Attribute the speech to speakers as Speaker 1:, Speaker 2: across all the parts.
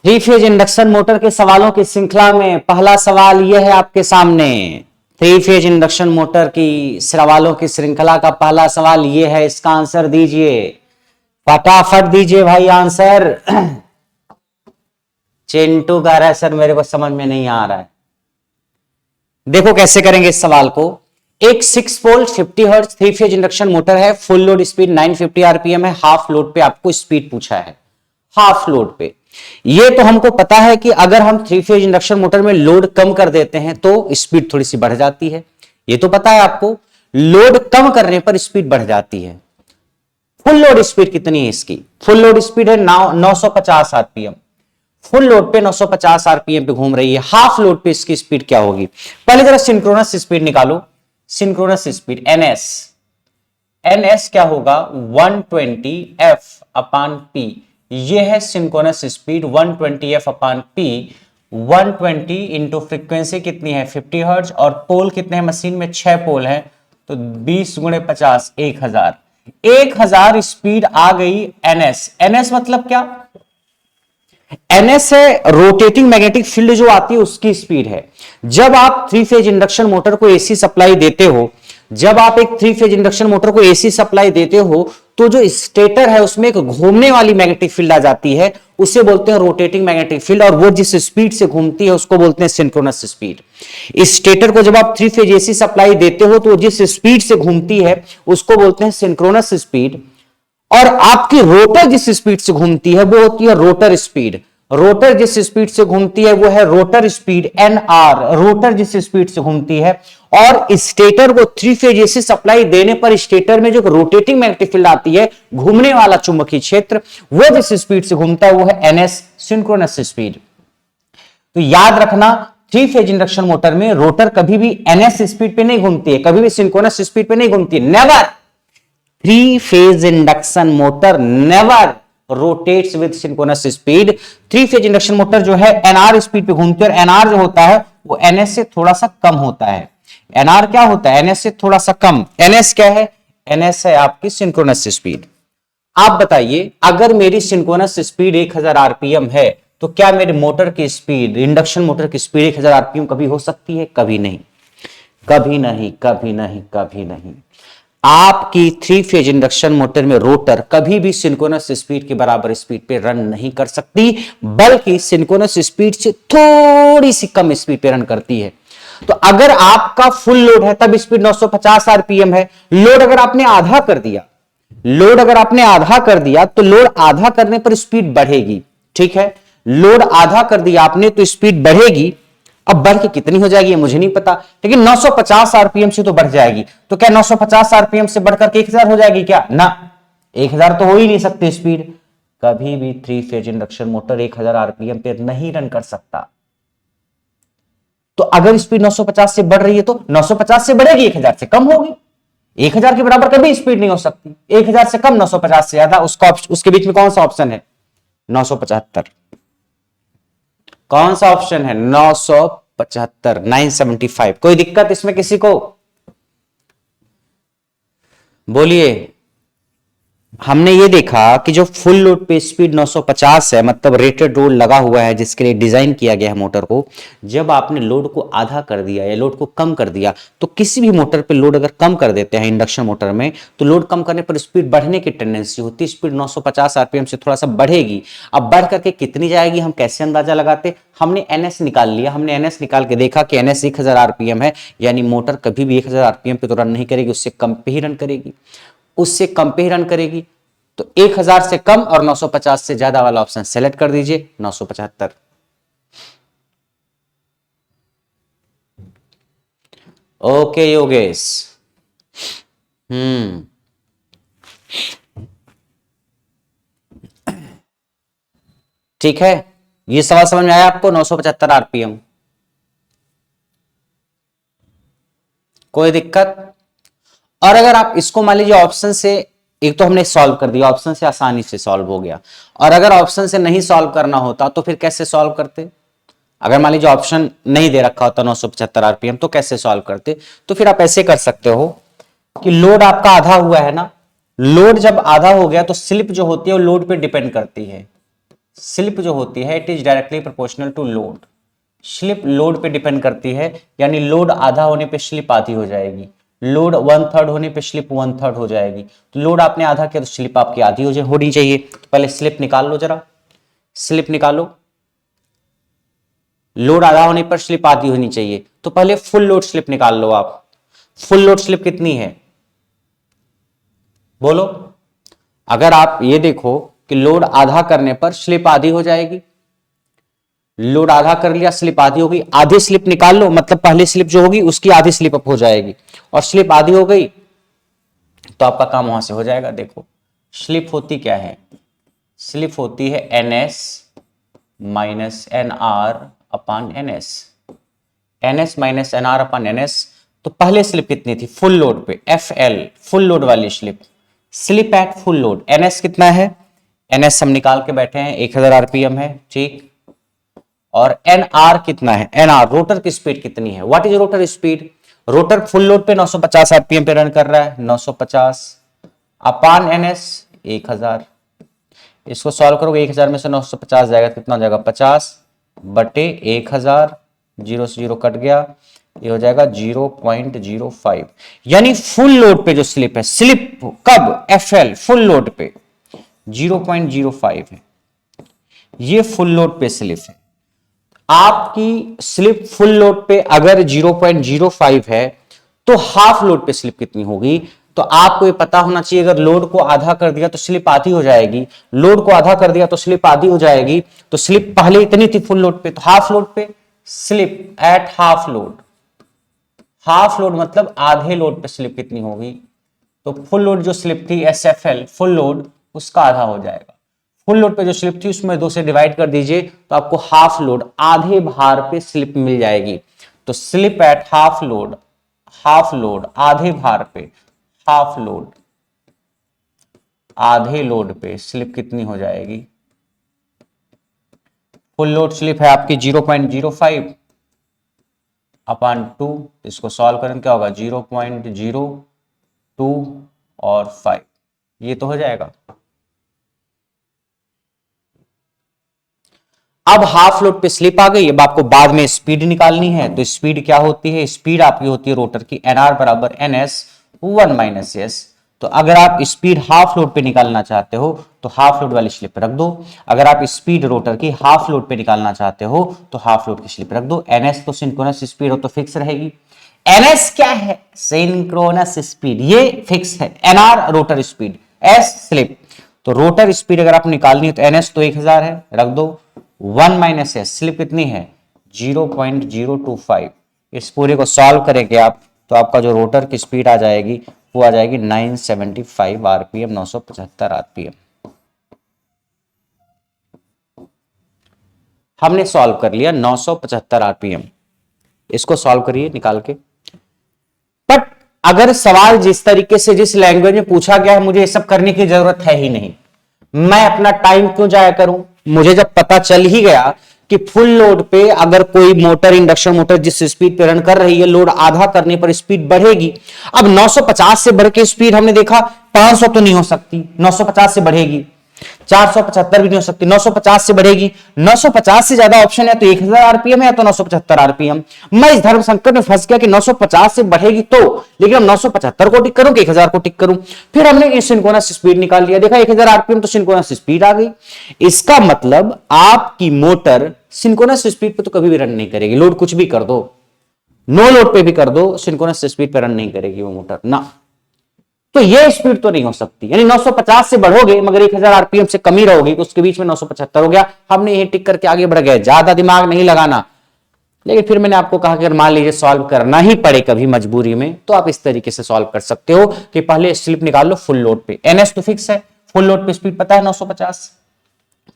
Speaker 1: Three phase induction motor के सवालों की श्रृंखला में पहला सवाल यह है आपके सामने। थ्री फेज इंडक्शन मोटर की सवालों की श्रृंखला का पहला सवाल यह है, इसका आंसर दीजिए, फटाफट दीजिए भाई आंसर। चिंटू कह रहा है सर मेरे को समझ में नहीं आ रहा है। देखो कैसे करेंगे इस सवाल को। एक 6 पोल 50 hertz three phase induction motor है, फुल लोड स्पीड 950 आरपीएम है, हाफ लोड पे आपको स्पीड पूछा है। हाफ लोड पे ये तो हमको पता है कि अगर हम थ्री फेज इंडक्शन मोटर में लोड कम कर देते हैं तो स्पीड थोड़ी सी बढ़ जाती है, ये तो पता है आपको। लोड कम करने पर स्पीड बढ़ जाती है। फुल लोड स्पीड कितनी है इसकी? फुल लोड स्पीड है 950 आरपीएम। फुल लोड पे 950 आरपीएम पे घूम रही है। हाफ लोड पे इसकी स्पीड क्या होगी? पहले जरा सिंक्रोनस स्पीड निकालो। सिंक्रोनस स्पीड एनएस, एनएस क्या होगा? 120 एफ अपान पी। यह है सिंक्रोनस स्पीड 120 एफ अपान पी। 120 इंटू फ्रीक्वेंसी कितनी है? 50 हर्ट्ज। और पोल कितने हैं मशीन में? 6 पोल हैं, तो 20 गुणे 50 1000। 1000 स्पीड आ गई एनएस। एनएस मतलब क्या? एनएस है रोटेटिंग मैग्नेटिक फील्ड जो आती है उसकी स्पीड है। जब आप थ्री फेज इंडक्शन मोटर को एसी सप्लाई देते हो, जब आप एक थ्री फेज इंडक्शन मोटर को एसी सप्लाई देते हो तो जो स्टेटर है उसमें एक घूमने वाली मैग्नेटिक फील्ड आ जाती है, उसे बोलते हैं रोटेटिंग मैग्नेटिक फील्ड, और वो जिस स्पीड से घूमती है उसको बोलते हैं सिंक्रोनस स्पीड। इस स्टेटर को जब आप थ्री फेज एसी सप्लाई देते हो तो जिस स्पीड से घूमती है उसको बोलते हैं सिंक्रोनस स्पीड। और आपकी रोटर जिस स्पीड से घूमती है वो होती है रोटर स्पीड। रोटर जिस स्पीड से घूमती है वो है rotor speed N R. Rotor जिस स्पीड से घूमती है, और स्टेटर को थ्री फेज एसी सप्लाई देने पर स्टेटर में जो रोटेटिंग मैग्नेटिक फील्ड आती है, घूमने वाला चुंबकीय क्षेत्र, वो जिस स्पीड से घूमता है वो है एनएस, सिंक्रोनस स्पीड। तो याद रखना, थ्री फेज इंडक्शन मोटर में रोटर कभी भी एनएस स्पीड पे नहीं घूमती है, कभी भी सिंक्रोनस स्पीड पे नहीं घूमती है। Never. Three phase induction motor never rotates with synchronous speed. Three phase induction motor जो है एनआर स्पीड पे घूमती है, और एनआर जो होता है वो एनएस से थोड़ा सा कम होता है। एनआर क्या होता है? एनएस से थोड़ा सा कम। एनएस क्या है? एनएस है आपकी सिंक्रोनस स्पीड। आप बताइए, अगर मेरी सिंक्रोनस स्पीड 1000 आरपीएम है तो क्या मेरे मोटर की स्पीड, इंडक्शन मोटर की स्पीड 1000 आरपीएम कभी हो सकती है? कभी नहीं, कभी नहीं, कभी नहीं, कभी नहीं। आपकी थ्री फेज इंडक्शन मोटर में रोटर कभी भी सिंक्रोनस स्पीड के बराबर स्पीड पे रन नहीं कर सकती, बल्कि सिंक्रोनस स्पीड से थोड़ी सी कम स्पीड पे रन करती है। तो अगर आपका फुल लोड है तब स्पीड 950 आरपीएम है। लोड अगर आपने आधा कर दिया, लोड अगर आपने आधा कर दिया तो लोड आधा करने पर स्पीड बढ़ेगी। ठीक है, लोड आधा कर दिया आपने तो स्पीड बढ़ेगी। अब बढ़ के कितनी हो जाएगी ये मुझे नहीं पता, लेकिन 950 आरपीएम से तो बढ़ जाएगी। तो क्या 950 आरपीएम से बढ़कर 1000 हो जाएगी क्या? ना, 1000 तो हो ही नहीं सकती स्पीड। कभी भी three phase induction motor 1000 RPM पे नहीं रन कर सकता। तो अगर स्पीड 950 से बढ़ रही है तो 950 से बढ़ेगी, 1000 से कम होगी। 1000 के बराबर कभी स्पीड नहीं हो सकती। 1000 से कम, 950 से ज्यादा, उसके बीच में कौन सा ऑप्शन है? 975। कौन सा ऑप्शन है? 975, 975। कोई दिक्कत इसमें किसी को? बोलिए। हमने ये देखा कि जो फुल लोड पे स्पीड 950 है, मतलब रेटेड लोड लगा हुआ है जिसके लिए डिजाइन किया गया है मोटर को, जब आपने लोड को आधा कर दिया या लोड को कम कर दिया, तो किसी भी मोटर पे लोड अगर कम कर देते हैं इंडक्शन मोटर में, तो लोड कम करने पर स्पीड बढ़ने की टेंडेंसी होती है। स्पीड 950 आरपीएम से थोड़ा सा बढ़ेगी। अब बढ़ करके कितनी जाएगी हम कैसे अंदाजा लगाते? हमने एनएस निकाल लिया। हमने एनएस निकाल के देखा कि एनएस 1000 आरपीएम है, यानी मोटर कभी भी 1000 आरपीएम पे तो रन नहीं करेगी, उससे कम पे ही रन करेगी, उससे कम पे ही रन करेगी। तो 1000 से कम और 950 से ज्यादा वाला ऑप्शन सेलेक्ट कर दीजिए, 975। ओके योगेश। ठीक है, ये सवाल समझ में आया आपको? 975 आरपीएम, कोई दिक्कत? और अगर आप इसको मान लीजिए ऑप्शन से, एक तो हमने सॉल्व कर दिया, ऑप्शन से आसानी से सॉल्व हो गया, और अगर ऑप्शन से नहीं सॉल्व करना होता तो फिर कैसे सॉल्व करते? अगर मान लीजिए ऑप्शन नहीं दे रखा होता 975 आरपीएम, तो कैसे सॉल्व करते? तो फिर आप ऐसे कर सकते हो कि लोड आपका आधा हुआ है ना, लोड जब आधा हो गया तो स्लिप जो होती है वो लोड पे डिपेंड करती है। स्लिप जो होती है it is directly proportional to load. Slip load पे डिपेंड करती है, यानी लोड आधा होने पे स्लिप आधी हो जाएगी, लोड 1/3 होने पे स्लिप 1/3 हो जाएगी। तो लोड आपने आधा किया तो स्लिप आपकी आधी होनी चाहिए। तो पहले स्लिप निकाल लो, जरा स्लिप निकालो। लोड आधा होने पर स्लिप आधी होनी चाहिए, तो पहले फुल लोड स्लिप निकाल लो आप। फुल लोड स्लिप कितनी है बोलो। अगर आप ये देखो कि लोड आधा करने पर स्लिप आधी हो जाएगी, लोड आधा कर लिया स्लिप आधी हो गई, आधी स्लिप निकाल लो, मतलब पहली स्लिप जो होगी उसकी आधी स्लिप अप हो जाएगी, और स्लिप आधी हो गई तो आपका काम वहां से हो जाएगा। देखो स्लिप होती क्या है, स्लिप होती है NS minus NR upon NS, NS minus NR upon NS। तो पहले स्लिप कितनी थी फुल लोड पे, FL फुल लोड वाली slip, slip at full load NS कितना है, NS हम निकाल के बैठे हैं 1000 RPM है, ठीक। और NR कितना है, NR रोटर की स्पीड कितनी है, what is rotor speed. Rotor full load पे 950 RPM पे रन कर रहा है, 950 अपान NS 1000। इसको सॉल्व करोगे 1000 में से 950 जाएगा, कितना हो जाएगा 50 बटे 1000, 0 से 0 कट गया, ये हो जाएगा 0.05। यानी फुल लोड पे जो स्लिप है, स्लिप कब FL फुल लोड पे 0.05 है, ये फुल लोड पे स्लिप है। आपकी स्लिप फुल लोड पे अगर 0.05 है तो हाफ लोड पे स्लिप कितनी होगी, तो आपको ये पता होना चाहिए। अगर लोड को आधा कर दिया तो स्लिप आधी हो जाएगी, लोड को आधा कर दिया तो स्लिप आधी हो जाएगी। तो स्लिप पहले इतनी थी फुल लोड पे, तो half load pay slip at half load, half load मतलब आधे लोड पे स्लिप कितनी होगी, तो फुल लोड जो स्लिप थी SFL फुल लोड उसका आधा हो जाएगा। फुल लोड पे जो स्लिप थी उसमें 2 से डिवाइड कर दीजिए तो आपको हाफ लोड आधे भार पे स्लिप मिल जाएगी। तो slip at half load, half load आधे भार पे, हाफ लोड आधे लोड पे स्लिप कितनी हो जाएगी। फुल लोड स्लिप है आपकी 0.05 अपॉन 2, इसको सॉल्व करें क्या होगा 0.02 और 5, ये तो हो जाएगा। अब हाफ लोड पे स्लिप आ गई, अब आपको बाद में स्पीड निकालनी है। तो स्पीड क्या होती है, स्पीड आपकी होती है रोटर की NR बराबर NS 1 माइनस S। तो अगर आप स्पीड हाफ लोड पे निकालना चाहते हो तो हाफ लोड वाली स्लिप रख दो, अगर आप स्पीड रोटर की हाफ लोड पे निकालना चाहते हो तो हाफ लोड की स्लिप रख दो। NS तो सिंक्रोनस स्पीड हो तो फिक्स रहेगी। NS क्या है, सिंक्रोनस स्पीड, ये फिक्स है। NR rotor speed, S slip. तो रोटर स्पीड अगर आप निकालनी है तो NS तो 1000 है, रख दो। 1 माइनस S स्लिप कितनी है 0.025। इस पूरे को सॉल्व करेंगे आप तो आपका जो रोटर की स्पीड आ जाएगी वो आ जाएगी 975 RPM, 975 RPM। हमने सॉल्व कर लिया 975 RPM। इसको सॉल्व करिए निकाल के। बट अगर सवाल जिस तरीके से जिस लैंग्वेज में पूछा गया है, मुझे ये सब करने की जरूरत है ही नहीं, मैं अपना टाइम क्यों जाया करूं। मुझे जब पता चल ही गया कि फुल लोड पे अगर कोई मोटर, इंडक्शन मोटर जिस स्पीड पे रन कर रही है, लोड आधा करने पर स्पीड बढ़ेगी। अब 950 से बढ़ के स्पीड हमने देखा 500 तो नहीं हो सकती, 950 से बढ़ेगी, 475 भी नहीं हो सकती, 950 से बढ़ेगी। 950 से ज्यादा ऑप्शन है तो 1000 आरपीएम है तो 975 आरपीएम। मैं इस धर्म संकट में फंस गया कि 950 से बढ़ेगी तो, लेकिन हम 975 को टिक करूं कि 1000 को टिक करूं। फिर हमने सिंक्रोनस स्पीड निकाल लिया, देखा 1000 आरपीएम तो सिंक्रोनस स्पीड आ गई। इसका मतलब आपकी मोटर सिंक्रोनस स्पीड पे तो कभी भी रन नहीं करेगी, लोड कुछ भी कर दो, नो लोड पे भी कर दो, सिंक्रोनस स्पीड पे रन नहीं करेगी वो मोटर ना। तो ये स्पीड तो नहीं हो सकती, यानी 950 से बढ़ोगे मगर 1000 आरपीएम से कम ही रहोगे, तो उसके बीच में 975 हो गया। हमने ये टिक करके आगे बढ़ गए, ज्यादा दिमाग नहीं लगाना। लेकिन फिर मैंने आपको कहा कि अगर मान लीजिए सॉल्व करना ही पड़े कभी मजबूरी में, तो आप इस तरीके से सॉल्व कर सकते हो कि पहले स्लिप निकाल लो फुल लोड पे, एनएस तो फिक्स है, फुल लोड पे स्पीड पता है 950,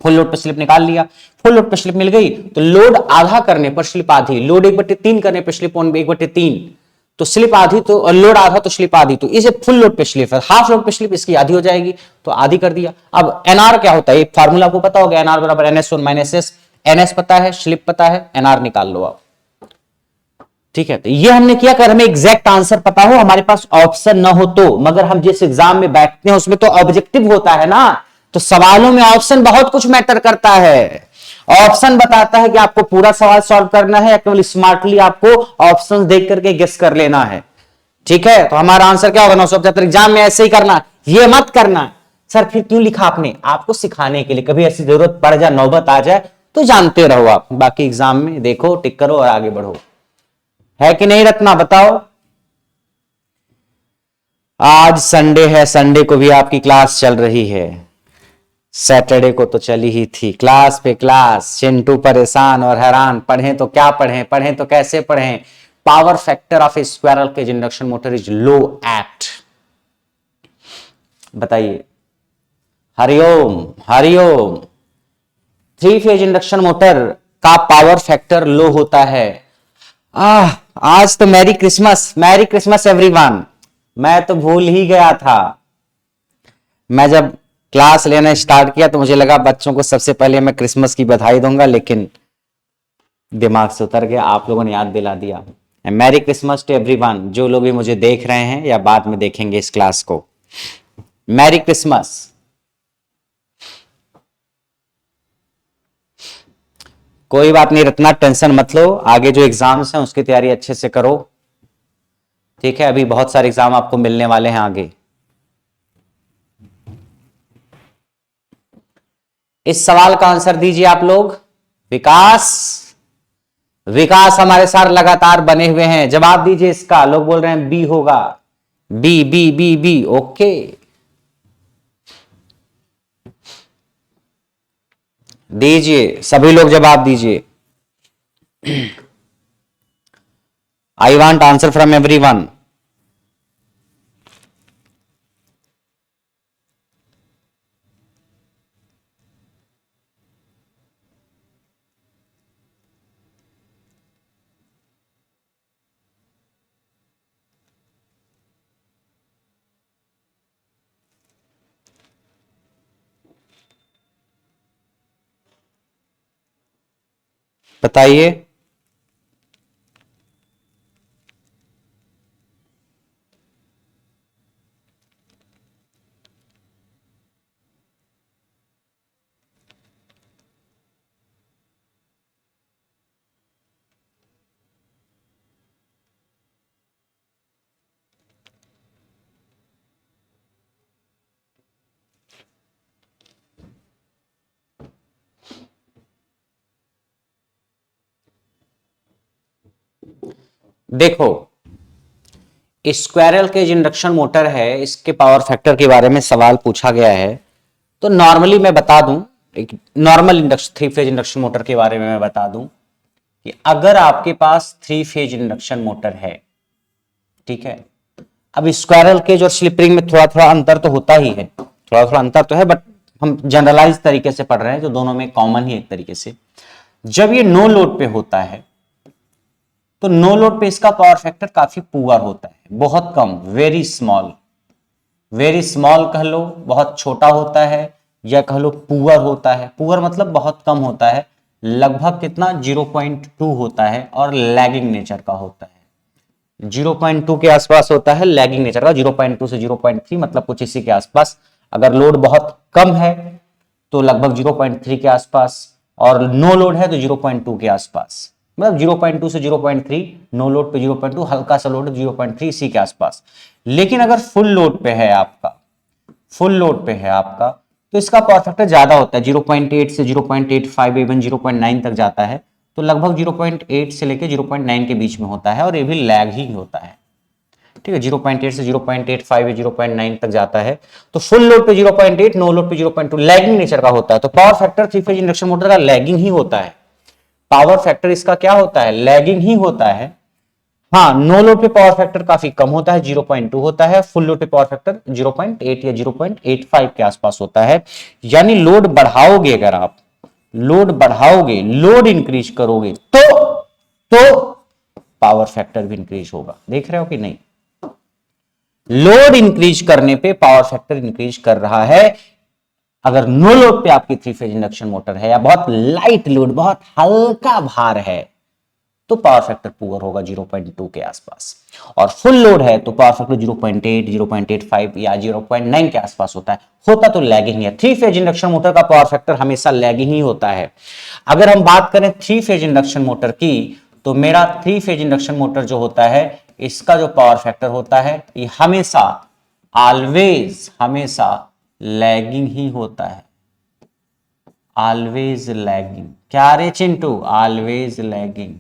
Speaker 1: फुल लोड पे स्लिप निकाल लिया, फुल लोड पे स्लिप मिल गई तो लोड आधा करने पर स्लिप आधी, लोड 1/3 करने पर स्लिप 1/3, तो स्लिप आधी तो लोड आधा तो स्लिप आधी, तो इसे फुल लोड पे स्लिप है, हाफ लोड पे स्लिप इसकी आधी हो जाएगी तो आधी कर दिया। अब एनआर क्या होता है, ये फार्मूला आपको पता होगा, एनआर बराबर NS1 माइनस S, NS पता है, स्लिप पता है, एनआर निकाल लो आप। ठीक है, तो ये हमने किया, अगर हमें एग्जैक्ट आंसर पता हो, हमारे पास ऑप्शन ना हो तो, मगर हम जिस एग्जाम में बैठते हैं उसमें तो ऑब्जेक्टिव होता है ना, तो सवालों में ऑप्शन बहुत कुछ मैटर करता है। ऑप्शन बताता है कि आपको पूरा सवाल सॉल्व करना है या केवल स्मार्टली आपको ऑप्शंस देख करके गेस कर लेना है। ठीक है, तो हमारा आंसर क्या होगा? 975। एग्जाम में ऐसे ही करना, ये मत करना सर फिर क्यों लिखा आपने, आपको सिखाने के लिए, कभी ऐसी जरूरत पड़ जाए, नौबत आ जाए तो जानते रहो आप, बाकी एग्जाम में देखो, टिक करो और आगे बढ़ो। है कि नहीं रत्ना, बताओ। आज संडे है, संडे को भी आपकी क्लास चल रही है, सैटरडे को तो चली ही थी, क्लास पे क्लास। चिंटू परेशान और हैरान, पढ़ें तो क्या पढ़ें, पढ़ें तो कैसे पढ़ें। Power factor of a squirrel cage induction motor is low at, बताइए। Hariom Hariom. Three phase induction motor का पावर फैक्टर लो होता है। आज तो merry Christmas, merry Christmas everyone. मैं तो भूल ही गया था, मैं जब क्लास लेना स्टार्ट किया तो मुझे लगा बच्चों को सबसे पहले मैं क्रिसमस की बधाई दूंगा, लेकिन दिमाग से उतर गया, आप लोगों ने याद दिला दिया। मैरी क्रिसमस टू एवरीवन, जो लोग भी मुझे देख रहे हैं या बाद में देखेंगे इस क्लास को, मैरी क्रिसमस। कोई बात नहीं रत्ना, टेंशन मत लो, आगे जो एग्जाम्स हैं उसकी तैयारी अच्छे से करो। ठीक है, अभी बहुत सारे एग्जाम आपको मिलने वाले हैं आगे। इस सवाल का आंसर दीजिए आप लोग। विकास, विकास हमारे साथ लगातार बने हुए हैं, जवाब दीजिए इसका। लोग बोल रहे हैं बी होगा, B B B B, okay. दीजिए सभी लोग जवाब दीजिए। I want answer from everyone. बताइए। देखो, स्क्वायरल केज इंडक्शन मोटर है, इसके पावर फैक्टर के बारे में सवाल पूछा गया है। तो नॉर्मली मैं बता दूं, एक normal induction three phase induction motor के बारे में मैं बता दूं कि अगर आपके पास थ्री फेज इंडक्शन मोटर है, ठीक है, अब स्क्वायरल केज और स्लिप रिंग में थोड़ा थोड़ा अंतर तो होता ही है, थोड़ा थोड़ा अंतर तो है, बट हम जनरलाइज तरीके से पढ़ रहे हैं, जो दोनों में कॉमन ही एक तरीके से। जब ये नो लोड पे होता है तो नो लोड पे इसका पावर फैक्टर काफी पुअर होता है, बहुत कम, वेरी स्मॉल, वेरी स्मॉल कह लो, बहुत छोटा होता है, या कह लो पुअर होता है। पुअर मतलब बहुत कम होता है, लगभग कितना 0.2 होता है, और लैगिंग नेचर का होता है। 0.2 के आसपास होता है लैगिंग नेचर का, 0.2 से 0.3 मतलब कुछ इसी के आसपास। अगर लोड बहुत कम है तो लगभग 0.3 के आसपास, और नो लोड है तो 0.2 के आसपास, मतलब 0.2 से 0.3, नो लोड पे 0.2, हल्का सा लोड 0.3, इसी के आसपास। लेकिन अगर फुल लोड पे है आपका, फुल लोड पे है आपका, तो इसका पावर फैक्टर ज्यादा होता है, 0.8 से 0.85, इवन 0.9 तक जाता है। तो लगभग 0.8 से लेकर 0.9 के बीच में होता है, और ये भी लैग ही होता है। ठीक है, 0.8 से 0.85 या 0.9 तक जाता है। तो फुल लोड पे 0.8, नो लोड पे 0.2, लैगिंग नेचर का होता है। तो power factor three phase induction motor का लैगिंग ही होता है। पावर फैक्टर इसका क्या होता है? लैगिंग ही होता है। हाँ, नो लोड पे पावर फैक्टर काफी कम होता है, 0.2 होता है। फुल लोड पे पावर फैक्टर 0.8 या 0.85 के आसपास होता है। यानी लोड बढ़ाओगे, अगर आप लोड बढ़ाओगे, लोड इंक्रीज करोगे, तो पावर फैक्टर भी इंक्रीज होगा। देख रहे हो कि नहीं? लोड इंक्रीज करने पे पावर फैक्टर इंक्रीज कर रहा है। अगर नो लोड पे आपकी थ्री फेज इंडक्शन मोटर है, या बहुत लाइट लोड, बहुत हल्का भार है, तो पावर फैक्टर पुअर होगा 0.2 के आसपास। और फुल लोड है तो पावर फैक्टर 0.8, 0.85 या 0.9 के आसपास होता है। होता तो लैगिंग है। थ्री फेज इंडक्शन मोटर का पावर फैक्टर हमेशा लैगिंग ही होता है। अगर हम बात करें थ्री फेज इंडक्शन मोटर की, तो मेरा थ्री फेज इंडक्शन मोटर जो होता है, इसका जो पावर फैक्टर होता है ये हमेशा ऑलवेज हमेशा लैगिंग ही होता है। Always lagging. क्या रे चिंटू? Always lagging.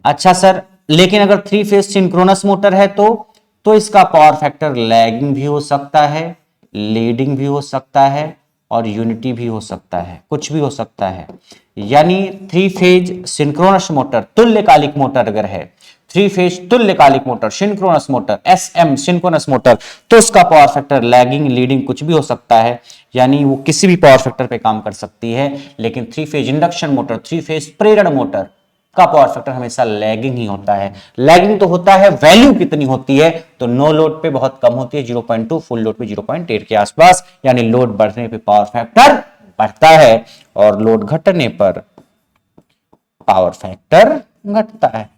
Speaker 1: अच्छा सर, लेकिन अगर थ्री फेज सिंक्रोनस मोटर है तो इसका पावर फैक्टर लैगिंग भी हो सकता है, लीडिंग भी हो सकता है और यूनिटी भी हो सकता है, कुछ भी हो सकता है। यानी थ्री फेज सिंक्रोनस मोटर, तुल्यकालिक मोटर अगर है, थ्री फेज तुल्यकालिक motor, synchronous motor, SM synchronous motor, तो उसका पावर फैक्टर लैगिंग, लीडिंग कुछ भी हो सकता है। यानी वो किसी भी पावर फैक्टर पे काम कर सकती है। लेकिन three phase induction motor, three phase प्रेरण मोटर का पावर फैक्टर हमेशा लैगिंग ही होता है। लैगिंग तो होता है, वैल्यू कितनी होती है? तो नो लोड पे बहुत कम होती है, 0.2, फुल लोड पे 0.8 के आसपास। यानी लोड बढ़ने पे पावर फैक्टर बढ़ता है और लोड घटने पर पावर फैक्टर घटता है।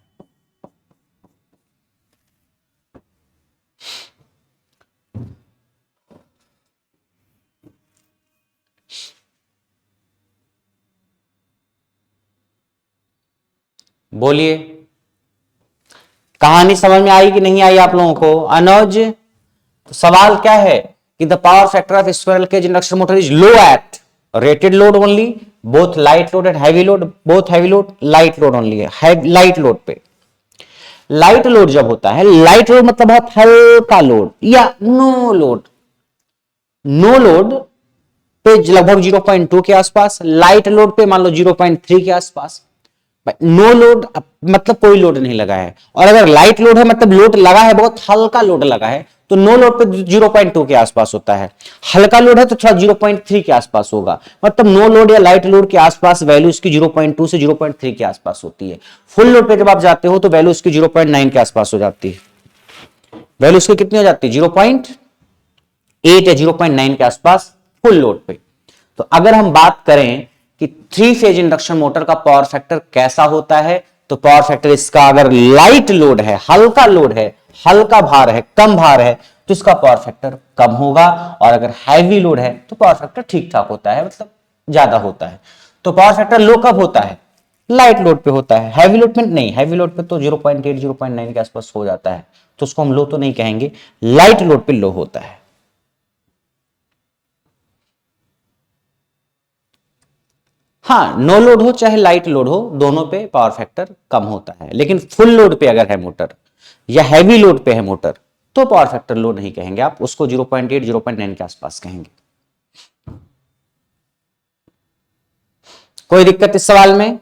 Speaker 1: बोलिए, कहानी समझ में आई कि नहीं आई आप लोगों को? अनुज, तो सवाल क्या है कि the power factor of squirrel cage induction motor is low at rated load only, both light load and heavy load, both heavy load, light load only है। लाइट लोड पे, लाइट लोड जब होता है, लाइट लोड मतलब बहुत हल्का load या no load, no load पे लगभग 0.2 के आसपास, लाइट लोड पे मान लो 0.3 के आसपास। नो लोड मतलब कोई लोड नहीं लगा है, और अगर लाइट लोड है मतलब लोड लगा है, बहुत हल्का लोड लगा है, तो नो लोड पे 0.2 के आसपास होता है। हल्का लोड है तो थोड़ा 0.3 के आसपास होगा। मतलब नो लोड या लाइट लोड के आसपास वैल्यू इसकी 0.2 से 0.3 के आसपास होती है। फुल लोड पे जब आप जाते हो तो वैल्यू इसकी 0.9 के आसपास हो जाती है। वैल्यू इसकी कितनी हो जाती है? 0.8 या 0.9 के आसपास फुल लोड पे। तो अगर हम बात करें कि थ्री फेज इंडक्शन मोटर का पावर फैक्टर कैसा होता है, तो पावर फैक्टर इसका अगर लाइट लोड है, हल्का लोड है, हल्का भार है, कम भार है, तो इसका पावर फैक्टर कम होगा। और अगर हैवी लोड है तो पावर फैक्टर ठीक ठाक होता है, मतलब ज्यादा होता है। तो पावर फैक्टर लो कब होता है? लाइट लोड पे होता है। हैवी लोड पे नहीं, हैवी लोड पे तो 0.8 0.9 के आसपास हो जाता है, तो उसको हम लो तो नहीं कहेंगे। लाइट लोड पे लो होता है। हाँ, नो लोड हो चाहे लाइट लोड हो, दोनों पे पावर फैक्टर कम होता है। लेकिन फुल लोड पे अगर है मोटर या हैवी लोड पे है मोटर, तो पावर फैक्टर लो नहीं कहेंगे, आप उसको 0.8 0.9 के आसपास कहेंगे। कोई दिक्कत इस सवाल में?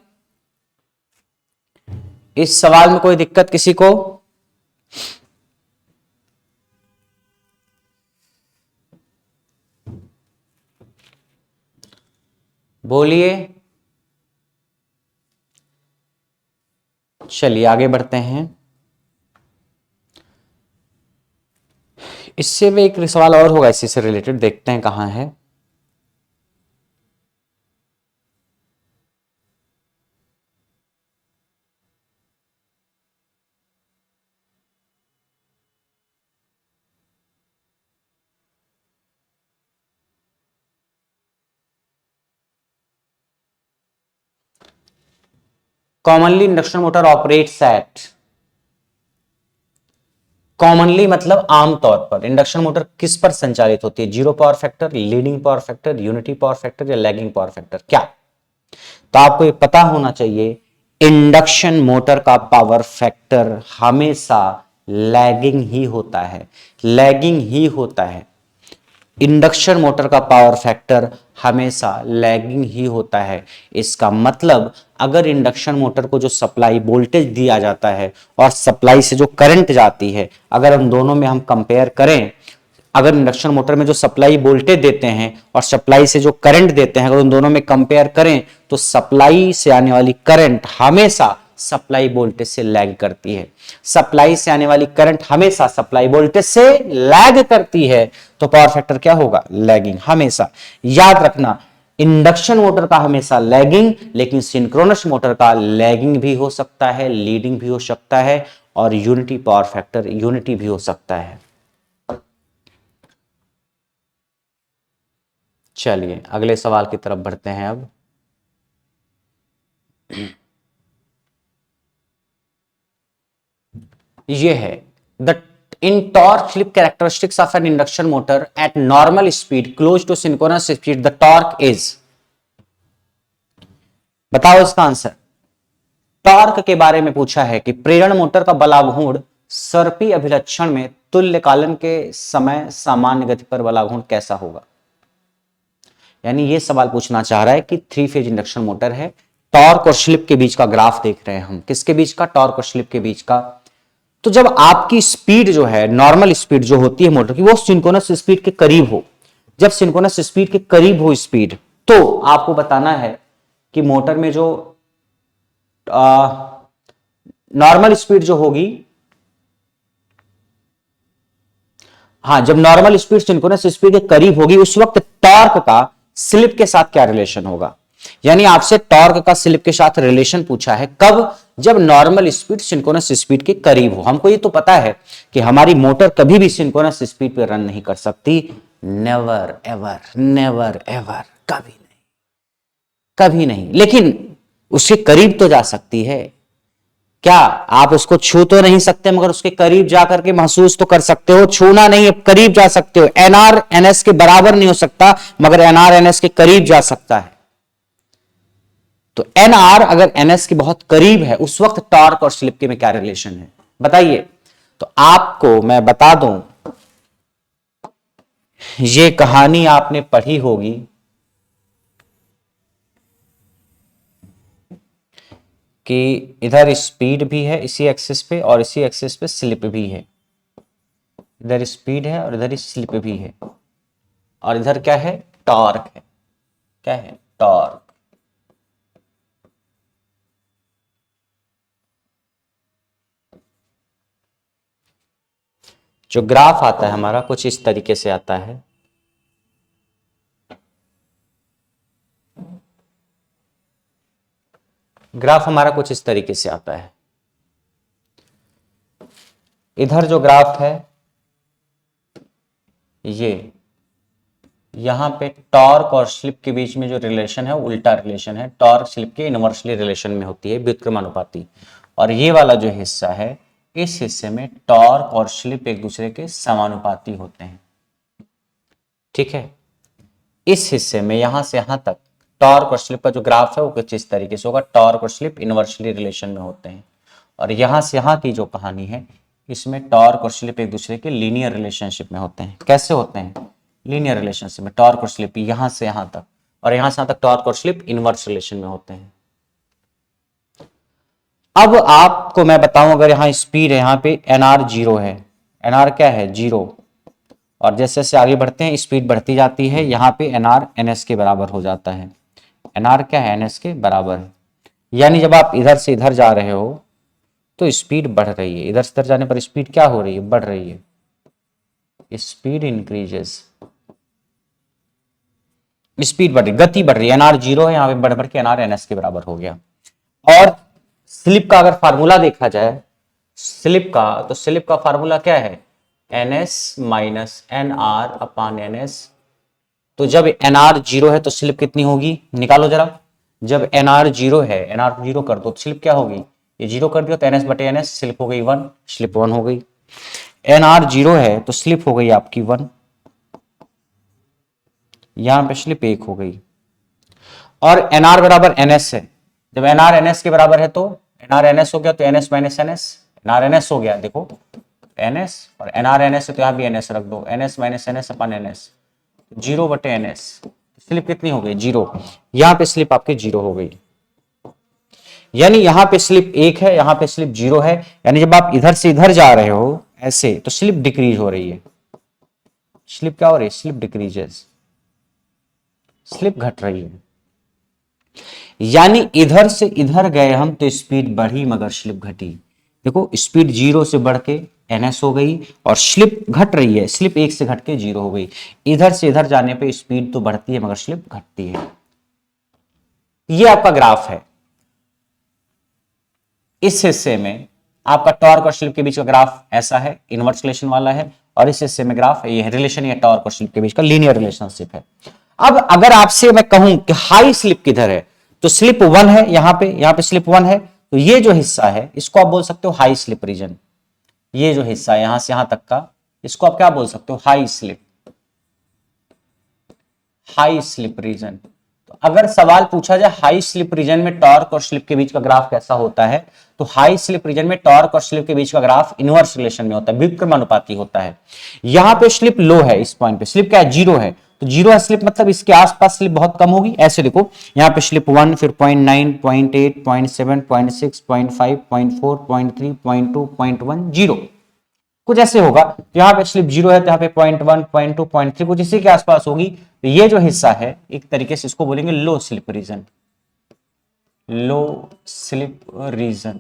Speaker 1: इस सवाल में कोई दिक्कत किसी को? बोलिए। चलिए आगे बढ़ते हैं। इससे भी एक सवाल और होगा इसी से रिलेटेड, देखते हैं कहां है। Commonly induction motor operates at, commonly मतलब आमतौर पर इंडक्शन मोटर किस पर संचालित होती है? Zero power factor, leading power factor, unity power factor या लैगिंग पावर फैक्टर? क्या? तो आपको ये पता होना चाहिए, इंडक्शन मोटर का पावर फैक्टर हमेशा लैगिंग ही होता है, लैगिंग ही होता है। इंडक्शन मोटर का पावर फैक्टर हमेशा लैगिंग ही होता है। इसका मतलब अगर इंडक्शन मोटर को जो सप्लाई वोल्टेज दिया जाता है और सप्लाई से जो करंट जाती है, अगर हम दोनों में हम कंपेयर करें, अगर इंडक्शन मोटर में जो सप्लाई वोल्टेज देते हैं और सप्लाई से जो करंट देते हैं, अगर उन दोनों में कंपेयर करें, तो सप्लाई से आने वाली करंट हमेशा सप्लाई वोल्टेज से लैग करती है। सप्लाई से आने वाली करंट हमेशा सप्लाई वोल्टेज से लैग करती है, तो पावर फैक्टर क्या होगा? लैगिंग। हमेशा याद रखना, इंडक्शन मोटर का हमेशा लैगिंग, लेकिन सिंक्रोनस मोटर का लैगिंग भी हो सकता है, लीडिंग भी हो सकता है, और यूनिटी पावर फैक्टर यूनिटी भी हो सकता है। चलिए अगले सवाल की तरफ बढ़ते हैं अब। ये है the in torque slip characteristics of an induction motor at normal speed close to synchronous speed the torque is. बताओ इसका आंसर। टॉर्क के बारे में पूछा है कि प्रेरण मोटर का बलाघूर्ण सर्पी अभिलक्षण में तुल्यकालन के समय सामान्य गति पर बलाघूर्ण कैसा होगा। यानी यह सवाल पूछना चाह रहा है कि 3 फेज इंडक्शन मोटर है, टॉर्क और स्लिप के बीच का ग्राफ देख रहे हैं हम, किसके बीच का, टॉर्क और स्लिप के बीच का। तो जब आपकी स्पीड जो है, नॉर्मल स्पीड जो होती है मोटर की, वो सिंक्रोनस स्पीड के करीब हो, जब सिंक्रोनस स्पीड के करीब हो स्पीड, तो आपको बताना है कि मोटर में जो नॉर्मल स्पीड जो होगी, हाँ, जब नॉर्मल स्पीड सिंक्रोनस स्पीड के करीब होगी उस वक्त टॉर्क का स्लिप के साथ क्या रिलेशन होगा। यानी आपसे टॉर्क का स्लिप के साथ रिलेशन पूछा है, कब, जब नॉर्मल स्पीड सिंक्रोनस स्पीड के करीब हो। हमको ये तो पता है कि हमारी मोटर कभी भी सिंक्रोनस स्पीड पे रन नहीं कर सकती, नेवर एवर, नेवर एवर, कभी नहीं, कभी नहीं, लेकिन उसके करीब तो जा सकती है। क्या आप उसको छू तो नहीं सकते, मगर उसके करीब जाकर के महसूस तो कर सकते हो। छूना नहीं, करीब जा सकते हो। एनआर एनएस के बराबर नहीं हो सकता, मगर एनआर एनएस के करीब जा सकता है। तो एनआर अगर एनएस के बहुत करीब है, उस वक्त टॉर्क और स्लिप के में क्या रिलेशन है बताइए। तो आपको मैं बता दूं, ये कहानी आपने पढ़ी होगी कि इधर स्पीड भी है इसी एक्सिस पे, और इसी एक्सिस पे स्लिप भी है। इधर स्पीड है और इधर स्लिप भी है, और इधर क्या है, टॉर्क है। क्या है, टॉर्क। जो ग्राफ आता है हमारा कुछ इस तरीके से आता है। ग्राफ हमारा कुछ इस तरीके से आता है। इधर जो ग्राफ है ये, यहां पे टॉर्क और स्लिप के बीच में जो रिलेशन है उल्टा रिलेशन है, टॉर्क स्लिप के इनवर्सली रिलेशन में होती है, व्युत्क्रमानुपाती। और ये वाला जो हिस्सा है, इस हिस्से में टॉर्क और स्लिप एक दूसरे के समानुपाती होते हैं। ठीक है, इस हिस्से में यहां से यहां तक टॉर्क और स्लिप का जो ग्राफ है वो कुछ इस तरीके से होगा, टॉर्क और स्लिप इनवर्सली रिलेशन में होते हैं। और यहां से यहां की जो कहानी है, इसमें टॉर्क और स्लिप एक दूसरे के लीनियर रिलेशनशिप में होते हैं। कैसे होते हैं, लीनियर रिलेशनशिप में टॉर्क और स्लिप यहां से यहां तक, और यहां से यहां तक टॉर्क और स्लिप इनवर्स रिलेशन में होते हैं। अब आपको मैं बताऊं, अगर यहां स्पीड है, यहां पे एनआर 0 है, एनआर क्या है, 0, और जैसे जैसे आगे बढ़ते हैं स्पीड बढ़ती जाती है, यहां पे एनआर एनएस के बराबर हो जाता है। एनआर क्या है, एनएस के बराबर है। यानी जब आप इधर से इधर जा रहे हो तो स्पीड बढ़ रही है, इधर से इधर जाने पर स्पीड क्या हो रही है, बढ़ रही है, स्पीड इंक्रीजेस, स्पीड बढ़ रही, गति बढ़ रही है। एनआर 0 है, यहां पे बढ़ बढ़ के एनआर एनएस के बराबर हो गया। और स्लिप का अगर फार्मूला देखा जाए, स्लिप का, तो स्लिप का फार्मूला क्या है, एनएस माइनस एनआर अपान एनएस। तो जब एनआर 0 है तो स्लिप कितनी होगी, निकालो जरा। जब एनआर 0 है, एनआर 0 कर दो तो स्लिप क्या होगी, ये 0 कर दिया तो एनएस बटे एनएस, स्लिप हो गई 1, स्लिप 1 हो गई। एनआर 0 है तो स्लिप हो गई आपकी 1, यहां पे स्लिप 1 हो गई। और एनआर बराबर एनएस है, जब एनआर एनएस के बराबर है तो एनआर एनएस हो गया, तो NS minus NS, NR NS हो गया, देखो एनएस, और एनआर एनएस है तो यहां भी एनएस रख दो, एनएस माइनस एनएस अपन एनएस, 0 बटे एनएस, स्लिप कितनी हो गई, 0। यहां पे स्लिप आपकी 0 हो गई। यानी यहां पे स्लिप 1 है, यहां पे स्लिप 0 है। यानी जब आप इधर से इधर जा रहे हो ऐसे, तो स्लिप डिक्रीज हो रही है। स्लिप क्या हो रही है, स्लिप डिक्रीजेस, स्लिप घट रही है। यानी इधर से इधर गए हम तो स्पीड बढ़ी मगर स्लिप घटी। देखो स्पीड 0 से बढ़ के एनएस हो गई, और स्लिप घट रही है, स्लिप 1 से घट के 0 हो गई। इधर से इधर जाने पे स्पीड तो बढ़ती है मगर स्लिप घटती है। ये आपका ग्राफ है। इस हिस्से में आपका टॉर्क और स्लिप के बीच का ग्राफ ऐसा है, इनवर्स रिलेशन वाला है, और इस हिस्से में ग्राफ ये रिलेशन, ये टॉर्क और स्लिप के बीच का लीनियर रिलेशनशिप है। अब अगर आपसे मैं कहूं कि हाई स्लिप किधर है, तो स्लिप 1 है यहां पे स्लिप 1 है, तो ये जो हिस्सा है इसको आप बोल सकते हो हाई स्लिप रीजन। ये जो हिस्सा है यहां से यहां तक का, इसको आप क्या बोल सकते हो, high slip, high slip region. तो अगर सवाल पूछा जाए हाई स्लिप रीजन में टॉर्क और स्लिप के बीच का ग्राफ कैसा होता है, तो हाई स्लिप रीजन में टॉर्क और स्लिप के बीच का ग्राफ इनवर्स रिलेशन में होता है, व्युत्क्रमानुपाती होता है। यहां पे स्लिप लो है, इस पॉइंट पे स्लिप क्या है, जीरो है, तो जीरो है स्लिप मतलब इसके आसपास स्लिप बहुत कम होगी। ऐसे देखो यहां पे स्लिप 1, फिर 0.9, 0.8, 0.7, 0.6, 0.5, 0.4, 0.3, 0.2, 0.1, जीरो, कुछ ऐसे होगा। तो यहाँ पे स्लिप जीरो है, तो यहाँ पे 0.1, 0.2, 0.3 कुछ इसी के आसपास होगी। तो ये जो हिस्सा है एक तरीके से इसको बोलेंगे लो slip region, low slip reason,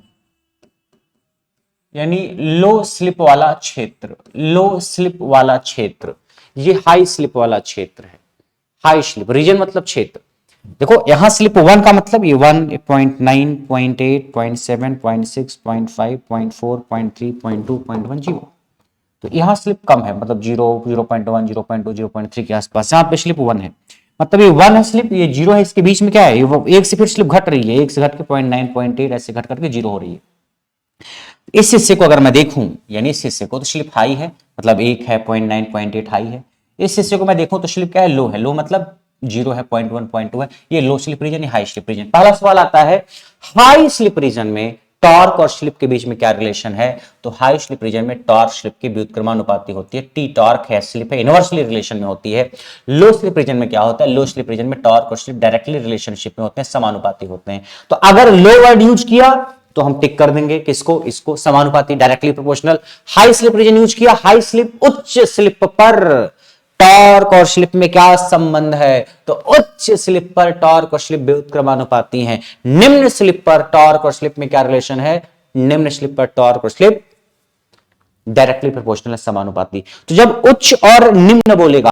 Speaker 1: यानी लो स्लिप वाला क्षेत्र, लो स्लिप वाला क्षेत्र। ये हाई स्लिप वाला क्षेत्र है, हाई स्लिप रीजन मतलब क्षेत्र। देखो यहां स्लिप 1 का मतलब ये 1, 0.9, 0.8, 0.7, 0.6, 0.5, 0.4, 0.3, 0.2, 0.1, जीरो। तो यहां स्लिप कम है, मतलब 0.1, 0.2, 0.3 के आसपास। यहां पे स्लिप 1 है, मतलब ये 1 है स्लिप, ये जीरो है, इसके बीच में क्या है, ये एक से फिर स्लिप घट रही है, एक से घट के 0.9, 0.8 ऐसे घट करके जीरो हो रही है। इस हिस्से को अगर मैं देखूं, यानी इस हिस्से को, तो स्लिप हाई है, मतलब एक है, 0.9, 0.8 हाई है। इस हिस्से को मैं देखूं तो स्लिप क्या है, लो है, लो मतलब जीरो है, 0.1, 0.2 है, ये लो स्लिप रीजन, ये हाई स्लिप रीजन। पहला सवाल आता है हाई स्लिप रीजन में टॉर्क और स्लिप के बीच में क्या रिलेशन है, तो हाई स्लिप रीजन में टॉर्क स्लिप की व्युत्क्रमानुपाती होती है, टी टॉर्क है, स्लिप है, इनवर्सली रिलेशन में होती है। लो स्लिप रीजन में क्या होता है, लो स्लिप रीजन में टॉर्क और स्लिप डायरेक्टली रिलेशनशिप में होते हैं, समानुपाती होते हैं। तो अगर लो वर्ड यूज किया तो हम टिक कर देंगे किसको, इसको, समानुपाती, directly proportional. High slip region use किया, हाई स्लिप, उच्च स्लिप पर टॉर्क और स्लिप में क्या संबंध है, तो उच्च स्लिप पर टॉर्क और स्लिप व्युत्क्रमानुपाती हैं। निम्न स्लिप पर टॉर्क और स्लिप में क्या रिलेशन है, निम्न स्लिप पर टॉर्क और स्लिप डायरेक्टली प्रोपोर्शनल, समानुपाती। तो जब उच्च और निम्न बोलेगा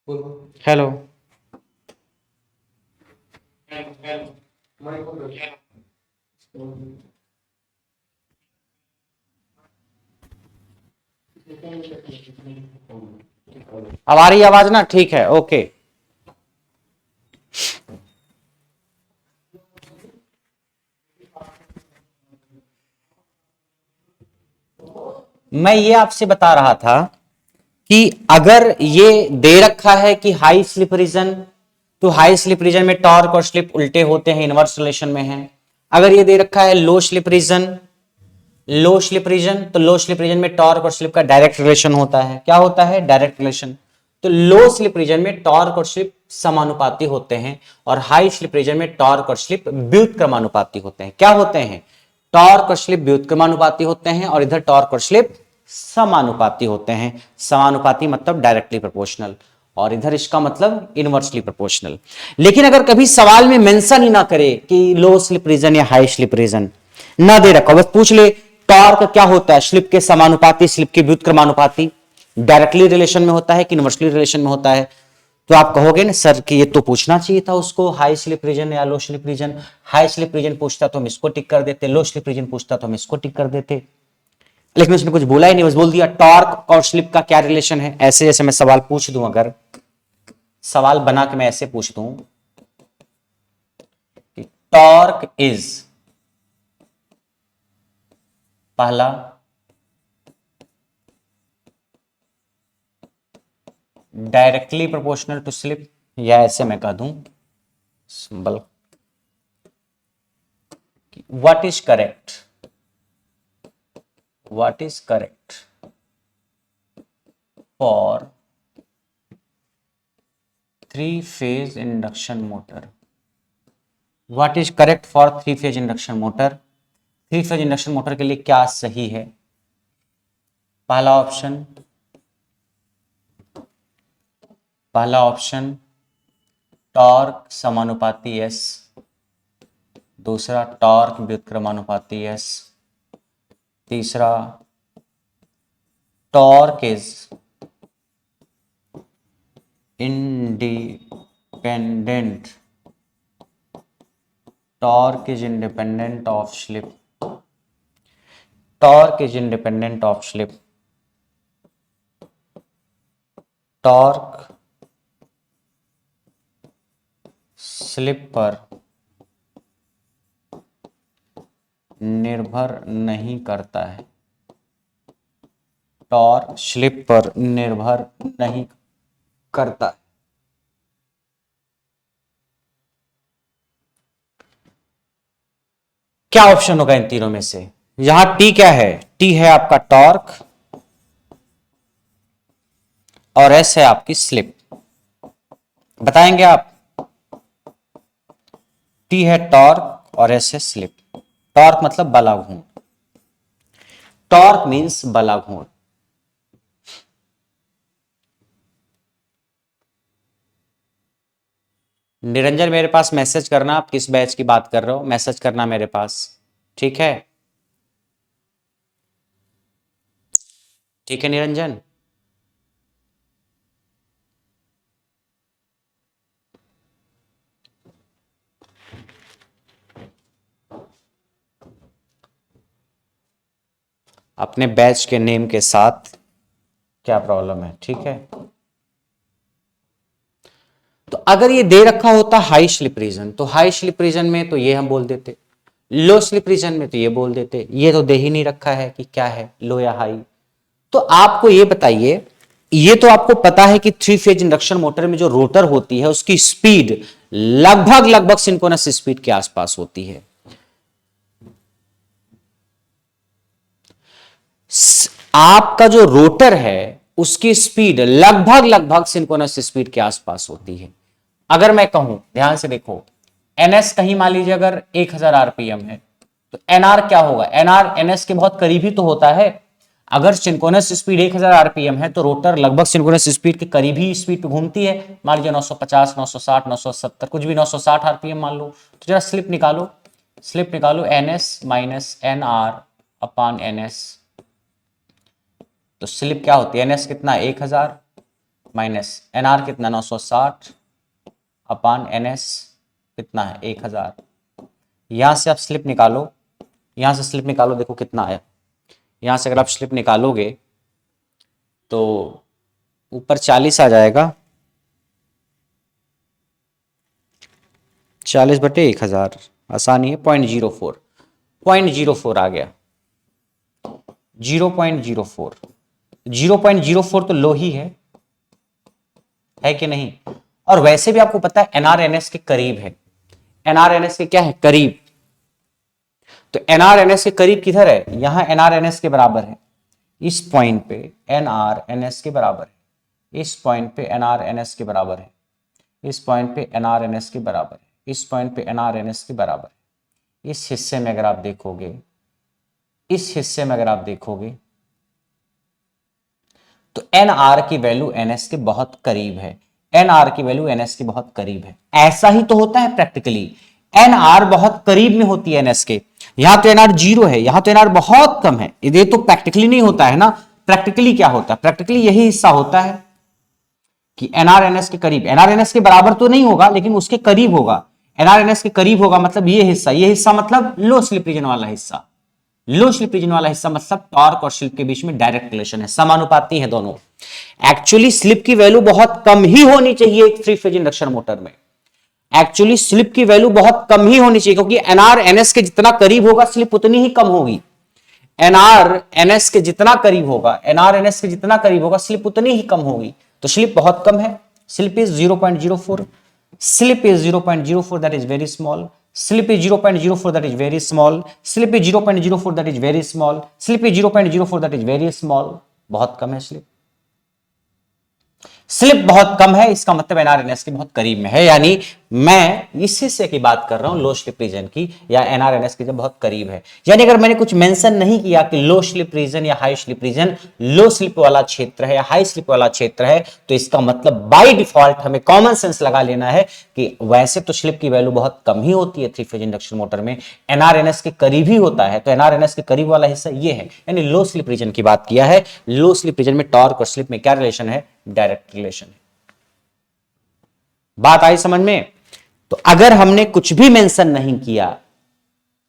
Speaker 1: हेलो। अब आ रही है आवाज ना? ठीक है, ओके। मैं ये आपसे बता रहा था कि अगर ये दे रखा है कि हाई स्लिप रीजन, तो हाई स्लिप रीजन में टॉर्क और स्लिप उल्टे होते हैं, इनवर्स रिलेशन में है। अगर ये दे रखा है लो slip region, low slip region, तो लो स्लिप रीजन में टॉर्क और स्लिप का डायरेक्ट रिलेशन होता है। क्या होता है? Direct relation. तो लो स्लिप रीजन में टॉर्क और स्लिप समानुपाती होते हैं, और हाई स्लिप रीजन में टॉर्क और स्लिप व्युत्क्रमानुपाती होते हैं। क्या होते हैं? टॉर्क और स्लिप व्युत्क्रमानुपाती होते हैं, और इधर टॉर्क और स्लिप समानुपाती होते हैं। समानुपाती मतलब डायरेक्टली प्रोपोर्शनल, और इधर इसका मतलब इनवर्सली प्रोपोर्शनल। लेकिन अगर कभी सवाल में मेंशन ही ना करे कि लो स्लिप रीजन या हाई स्लिप रीजन, ना दे रखा, बस पूछ ले टॉर्क क्या होता है, स्लिप के समानुपाती, स्लिप के व्युत्क्रमानुपाती, डायरेक्टली रिलेशन में होता है कि इनवर्सली रिलेशन में होता है? तो आप कहोगे ना सर कि ये तो पूछना चाहिए था उसको, हाई स्लिप रीजन या low slip region. High slip region पूछता तो हम इसको टिक कर देते, लो स्लिप रीजन पूछता तो हम इसको टिक कर देते। लेकिन उसने कुछ बोला ही नहीं, बस बोल दिया टॉर्क और स्लिप का क्या रिलेशन है। ऐसे जैसे मैं सवाल पूछ दूं, अगर सवाल बना के मैं ऐसे पूछ दूं कि टॉर्क इज, पहला, डायरेक्टली प्रोपोर्शनल टू स्लिप, या ऐसे मैं कह दूं symbol, what is correct, what is correct for three phase induction motor, what is correct for three phase induction motor. Three phase induction motor के लिए क्या सही है? पहला ऑप्शन, पहला ऑप्शन टॉर्क समानुपाती एस, दूसरा टॉर्क व्युत्क्रमानुपाती एस, तीसरा torque is independent, torque is independent of slip, torque is independent of slip, torque slip पर निर्भर नहीं करता है, टॉर्क स्लिप पर निर्भर नहीं करता है। क्या ऑप्शन होगा इन तीनों में से? यहां टी क्या है? टी है आपका टॉर्क, और एस है आपकी स्लिप। बताएंगे आप? टी है टॉर्क और एस है स्लिप। टॉर्क मतलब बलाघूर्ण, टॉर्क मींस बलाघूर्ण। निरंजन मेरे पास मैसेज करना, आप किस बैच की बात कर रहे हो, मैसेज करना मेरे पास, ठीक है? ठीक है निरंजन। अपने बैच के नेम के साथ क्या प्रॉब्लम है, ठीक है? तो अगर ये दे रखा होता हाई स्लिप रीजन, तो हाई स्लिप रीजन में तो ये हम बोल देते, लो स्लिप रीजन में तो ये बोल देते। ये तो दे ही नहीं रखा है कि क्या है, लो या हाई। तो आपको ये बताइए, ये तो आपको पता है कि थ्री फेज इंडक्शन मोटर में जो रोटर होती है उसकी स्पीड लगभग लगभग सिंक्रोनस स्पीड के आसपास होती है। आपका जो रोटर है उसकी स्पीड लगभग लगभग सिंक्रोनस स्पीड के आसपास होती है। अगर मैं कहूं, ध्यान से देखो, एनएस कहीं मान लीजिए अगर 1000 आरपीएम है, तो एनआर क्या होगा? एनआर एनएस के बहुत करीब ही तो होता है। अगर सिंक्रोनस स्पीड 1000 आरपीएम है तो रोटर लगभग सिंक्रोनस स्पीड के करीब ही स्पीड पे घूमती है। मान लीजिए 950, 960, 970, कुछ भी, 960 आरपीएम मान लो। तो जरा स्लिप निकालो, स्लिप निकालो, एनएस माइनस एनआर अपान एनएस। तो स्लिप क्या होती है? एनएस कितना? 1000 माइनस एन आर कितना 960 अपान एन एस कितना है 1000। यहां से आप स्लिप निकालो, यहां से स्लिप निकालो, देखो कितना आया। यहां से अगर आप स्लिप निकालोगे तो ऊपर 40 आ जाएगा, 40/1000 आसानी है, 0.04, 0.04 आ गया, 0.04। 0.04 तो लो ही है कि नहीं। और वैसे भी आपको पता है एनआरएनएस के करीब है, एनआरएनएस के क्या है करीब, तो एनआरएनएस के करीब किधर है, यहां एनआरएनएस के बराबर है, इस पॉइंट पे एनआरएनएस के बराबर है, इस पॉइंट पे एनआरएनएस के बराबर है, इस पॉइंट पे एनआरएनएस के बराबर है, इस पॉइंट पे एनआरएनएस के बराबर है। इस हिस्से में अगर आप देखोगे, इस हिस्से में अगर आप देखोगे तो एन आर की वैल्यू एन एस के बहुत करीब है, एन आर की वैल्यू एन एस के बहुत करीब है। ऐसा ही तो होता है प्रैक्टिकली, एन आर बहुत करीब में होती है एन एस के। यहां तो एन आर 0 है, यहां तो एन आर बहुत कम है, ये तो प्रैक्टिकली नहीं होता है ना। प्रैक्टिकली क्या होता है, प्रैक्टिकली यही हिस्सा होता है कि एनआरएनएस के करीब, एनआरएनएस के बराबर तो नहीं होगा लेकिन उसके करीब होगा। एनआरएनएस के करीब होगा मतलब ये हिस्सा मतलब लो स्लिप रीजन वाला हिस्सा, लो स्लिप रीजन वाला हिस्सा मतलब टॉर्क और स्लिप के बीच में डायरेक्ट रिलेशन है, समानुपाती है दोनों। एक्चुअली स्लिप की वैल्यू बहुत कम ही होनी चाहिए एक 3 फेज इंडक्शन मोटर में, एक्चुअली स्लिप की वैल्यू बहुत कम ही होनी चाहिए, क्योंकि एनआर एनएस के जितना करीब होगा स्लिप उतनी ही कम होगी। एनआर एनएस के जितना करीब होगा, एनआर एनएस के जितना करीब होगा स्लिप उतनी ही कम होगी। तो स्लिप बहुत कम है, slip is 0.04, slip is 0.04 that is very small, slip is 0.04 that is very small, slip is 0.04 that is very small, slip is 0.04 that is very small, बहुत कम है स्लिप। स्लिप बहुत कम है इसका मतलब एनआरएनएस के बहुत करीब में है, यानी मैं इस हिस्से की बात कर रहा हूं लो स्लिप रीजन की या एनआरएनएस के जब बहुत करीब है। यानी अगर मैंने कुछ मेंशन नहीं किया कि लो स्लिप रीजन या high slip region low slip वाला क्षेत्र है या हाई स्लिप वाला क्षेत्र है, तो इसका मतलब बाय डिफॉल्ट हमें कॉमन सेंस लगा लेना है कि वैसे तो स्लिप की वैल्यू बहुत कम ही होती है 3 फेज इंडक्शन मोटर में, एनआरएनएस के करीब ही होता है, तो एनआरएनएस के करीब वाला हिस्सा ये है, यानी लो स्लिप रीजन की बात किया है। लो स्लिप रीजन में टॉर्क और स्लिप में क्या रिलेशन है, डायरेक्ट रिलेशन है। बात आई समझ में। तो अगर हमने कुछ भी मेंशन नहीं किया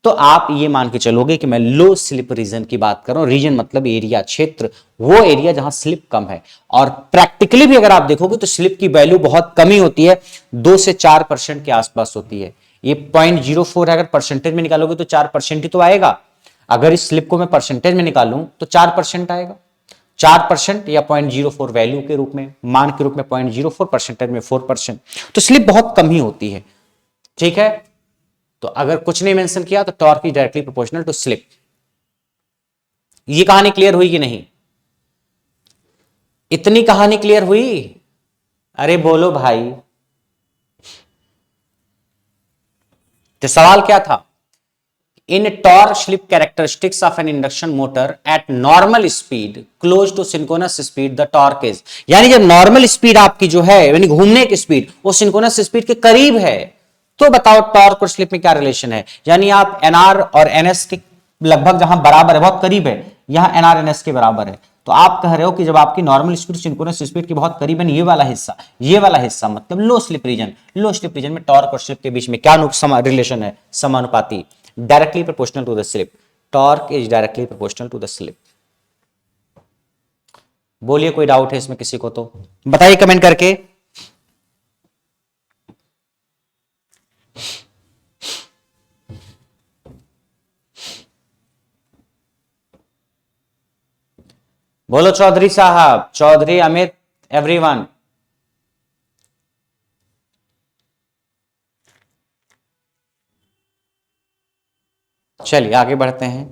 Speaker 1: तो आप ये मान के चलोगे कि मैं लो स्लिप रीजन की बात कर रहा हूं, रीजन मतलब एरिया, क्षेत्र, वो एरिया जहां स्लिप कम है। और प्रैक्टिकली भी अगर आप देखोगे तो स्लिप की वैल्यू बहुत कम ही होती है, 2 से 4% के आसपास होती है। ये 0.04 है, अगर परसेंटेज में निकालोगे तो 4% ही तो आएगा। अगर इस स्लिप को मैं परसेंटेज में निकालूं तो 4% आएगा, 4% या 0.04 वैल्यू के रूप में, मान के रूप में 0.04, परसेंटेज में 4%, तो स्लिप बहुत कम ही होती है। ठीक है, तो अगर कुछ नहीं मेंशन किया तो torque is directly proportional to slip. ये कहानी क्लियर हुई कि नहीं, इतनी कहानी क्लियर हुई, अरे बोलो भाई। तो सवाल क्या था, in torque slip characteristics of an induction motor at normal speed close to synchronous speed the torque is, यानी जब नॉर्मल स्पीड आपकी जो है यानी घूमने की स्पीड वो सिंक्रोनस स्पीड के करीब है, तो बताओ टॉर्क और स्लिप में क्या रिलेशन है। यानी आप एनआर और एनएस के लगभग जहां बराबर है, बहुत करीब है, यहां एनआर एनएस के बराबर है, तो आप कह रहे हो कि जब आपकी नॉर्मल स्पीड सिंक्रोनस स्पीड के बहुत करीब है, ये वाला हिस्सा, ये वाला हिस्सा मतलब low slip region, low slip region में टॉर्क और स्लिप के बीच में क्या रिलेशन है, समानुपाती, directly proportional to the slip, torque is directly proportional to the slip. बोलिए कोई डाउट है इसमें किसी को तो बताइए कमेंट करके। बोलो चौधरी साहब, चौधरी अमित, एवरीवन। चलिए आगे बढ़ते हैं।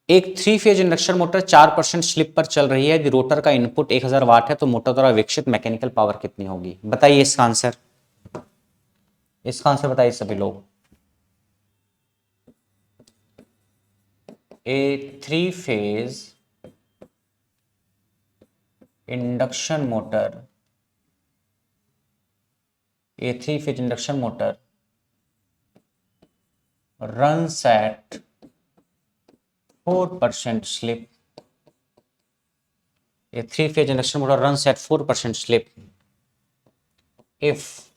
Speaker 1: एक 3 फेज इंडक्शन मोटर 4% स्लिप पर चल रही है, यदि रोटर का इनपुट 1000 वाट है तो मोटर द्वारा विकसित मैकेनिकल पावर कितनी होगी, बताइए इसका आंसर, इसका आंसर बताइए सभी लोग। ए 3 phase induction motor, a 3 phase induction motor runs at 4% slip. A three-phase induction motor runs at 4% slip if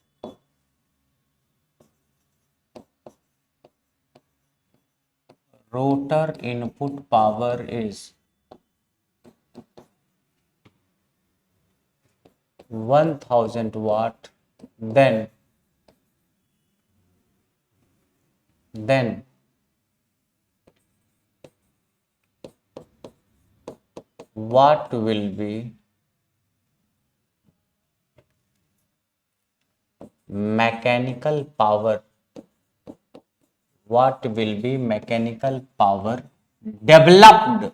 Speaker 1: rotor input power is 1000 watt, then what will be mechanical power? What will be mechanical power developed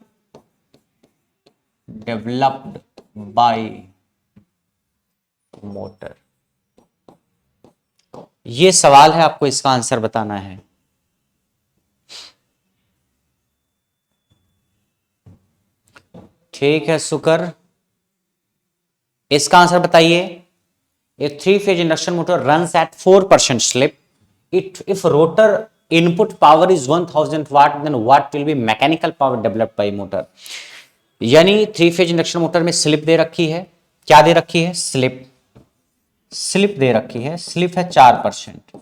Speaker 1: by motor? ये सवाल है, आपको इसका answer बताना है। ठीक है शुक्र, इसका आंसर बताइए। A three phase induction motor runs at 4% slip if rotor input power is 1000 watt, then what will be mechanical power developed by motor? यानी थ्री फेज इंडक्शन मोटर में स्लिप दे रखी है, क्या दे रखी है? स्लिप दे रखी है, स्लिप है 4%।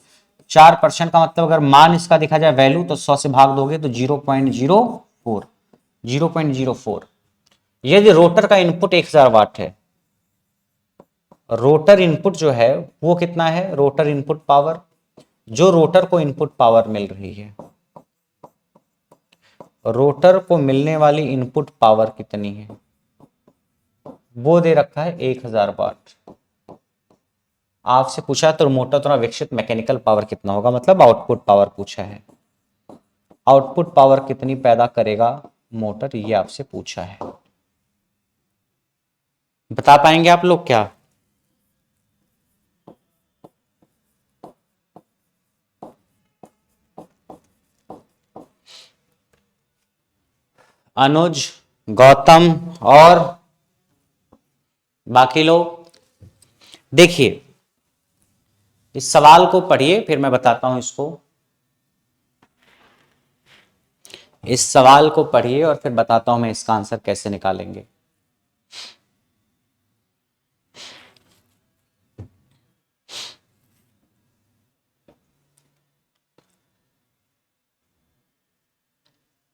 Speaker 1: 4% का मतलब अगर मान इसका देखा जाए वैल्यू, तो 100 से भाग दोगे तो 0.04। यदि रोटर का इनपुट 1000 वाट है, रोटर इनपुट जो है वो कितना है? रोटर इनपुट पावर, जो रोटर को इनपुट पावर मिल रही है, रोटर को मिलने वाली इनपुट पावर कितनी है? वो दे रखा है 1000 वाट। आपसे पूछा तो मोटर द्वारा विकसित मैकेनिकल पावर कितना होगा, मतलब आउटपुट पावर पूछा है। आउटपुट पावर कितनी पैदा करेगा मोटर, ये आपसे पूछा है। बता पाएंगे आप लोग क्या? अनुज, गौतम और बाकी लोग देखिए, इस सवाल को पढ़िए, फिर मैं बताता हूं इसको। इस सवाल को पढ़िए और फिर बताता हूं मैं इसका आंसर कैसे निकालेंगे।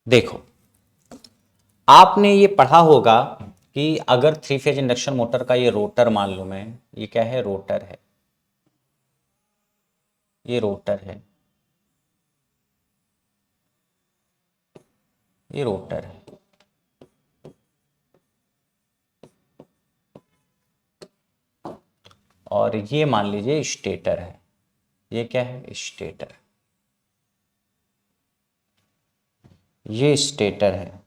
Speaker 1: देखो, आपने ये पढ़ा होगा कि अगर थ्री फेज इंडक्शन मोटर का ये रोटर मान लो मैं, ये क्या है? रोटर है, ये रोटर है, ये रोटर है, और ये मान लीजिए स्टेटर है। ये क्या है? स्टेटर। ये स्टेटर है।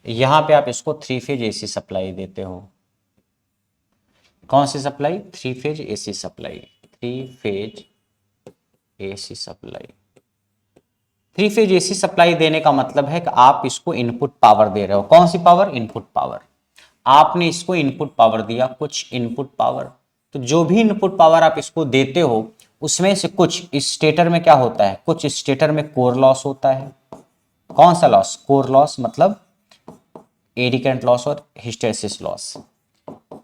Speaker 1: यहां पे आप इसको थ्री फेज एसी सप्लाई देते हो। कौन सी supply? Three phase AC supply. Three phase AC supply. Three phase AC supply देने का मतलब है कि आप इसको इनपुट पावर दे रहे हो। कौन सी पावर? Input power. आपने इसको इनपुट पावर दिया, कुछ इनपुट पावर। तो जो भी इनपुट पावर आप इसको देते हो, उसमें से कुछ स्टेटर में क्या होता है? कुछ स्टेटर में कोर लॉस होता है। कौन सा लॉस? कोर लॉस, मतलब एडी करंट लॉस और हिस्टैरिसीस लॉस।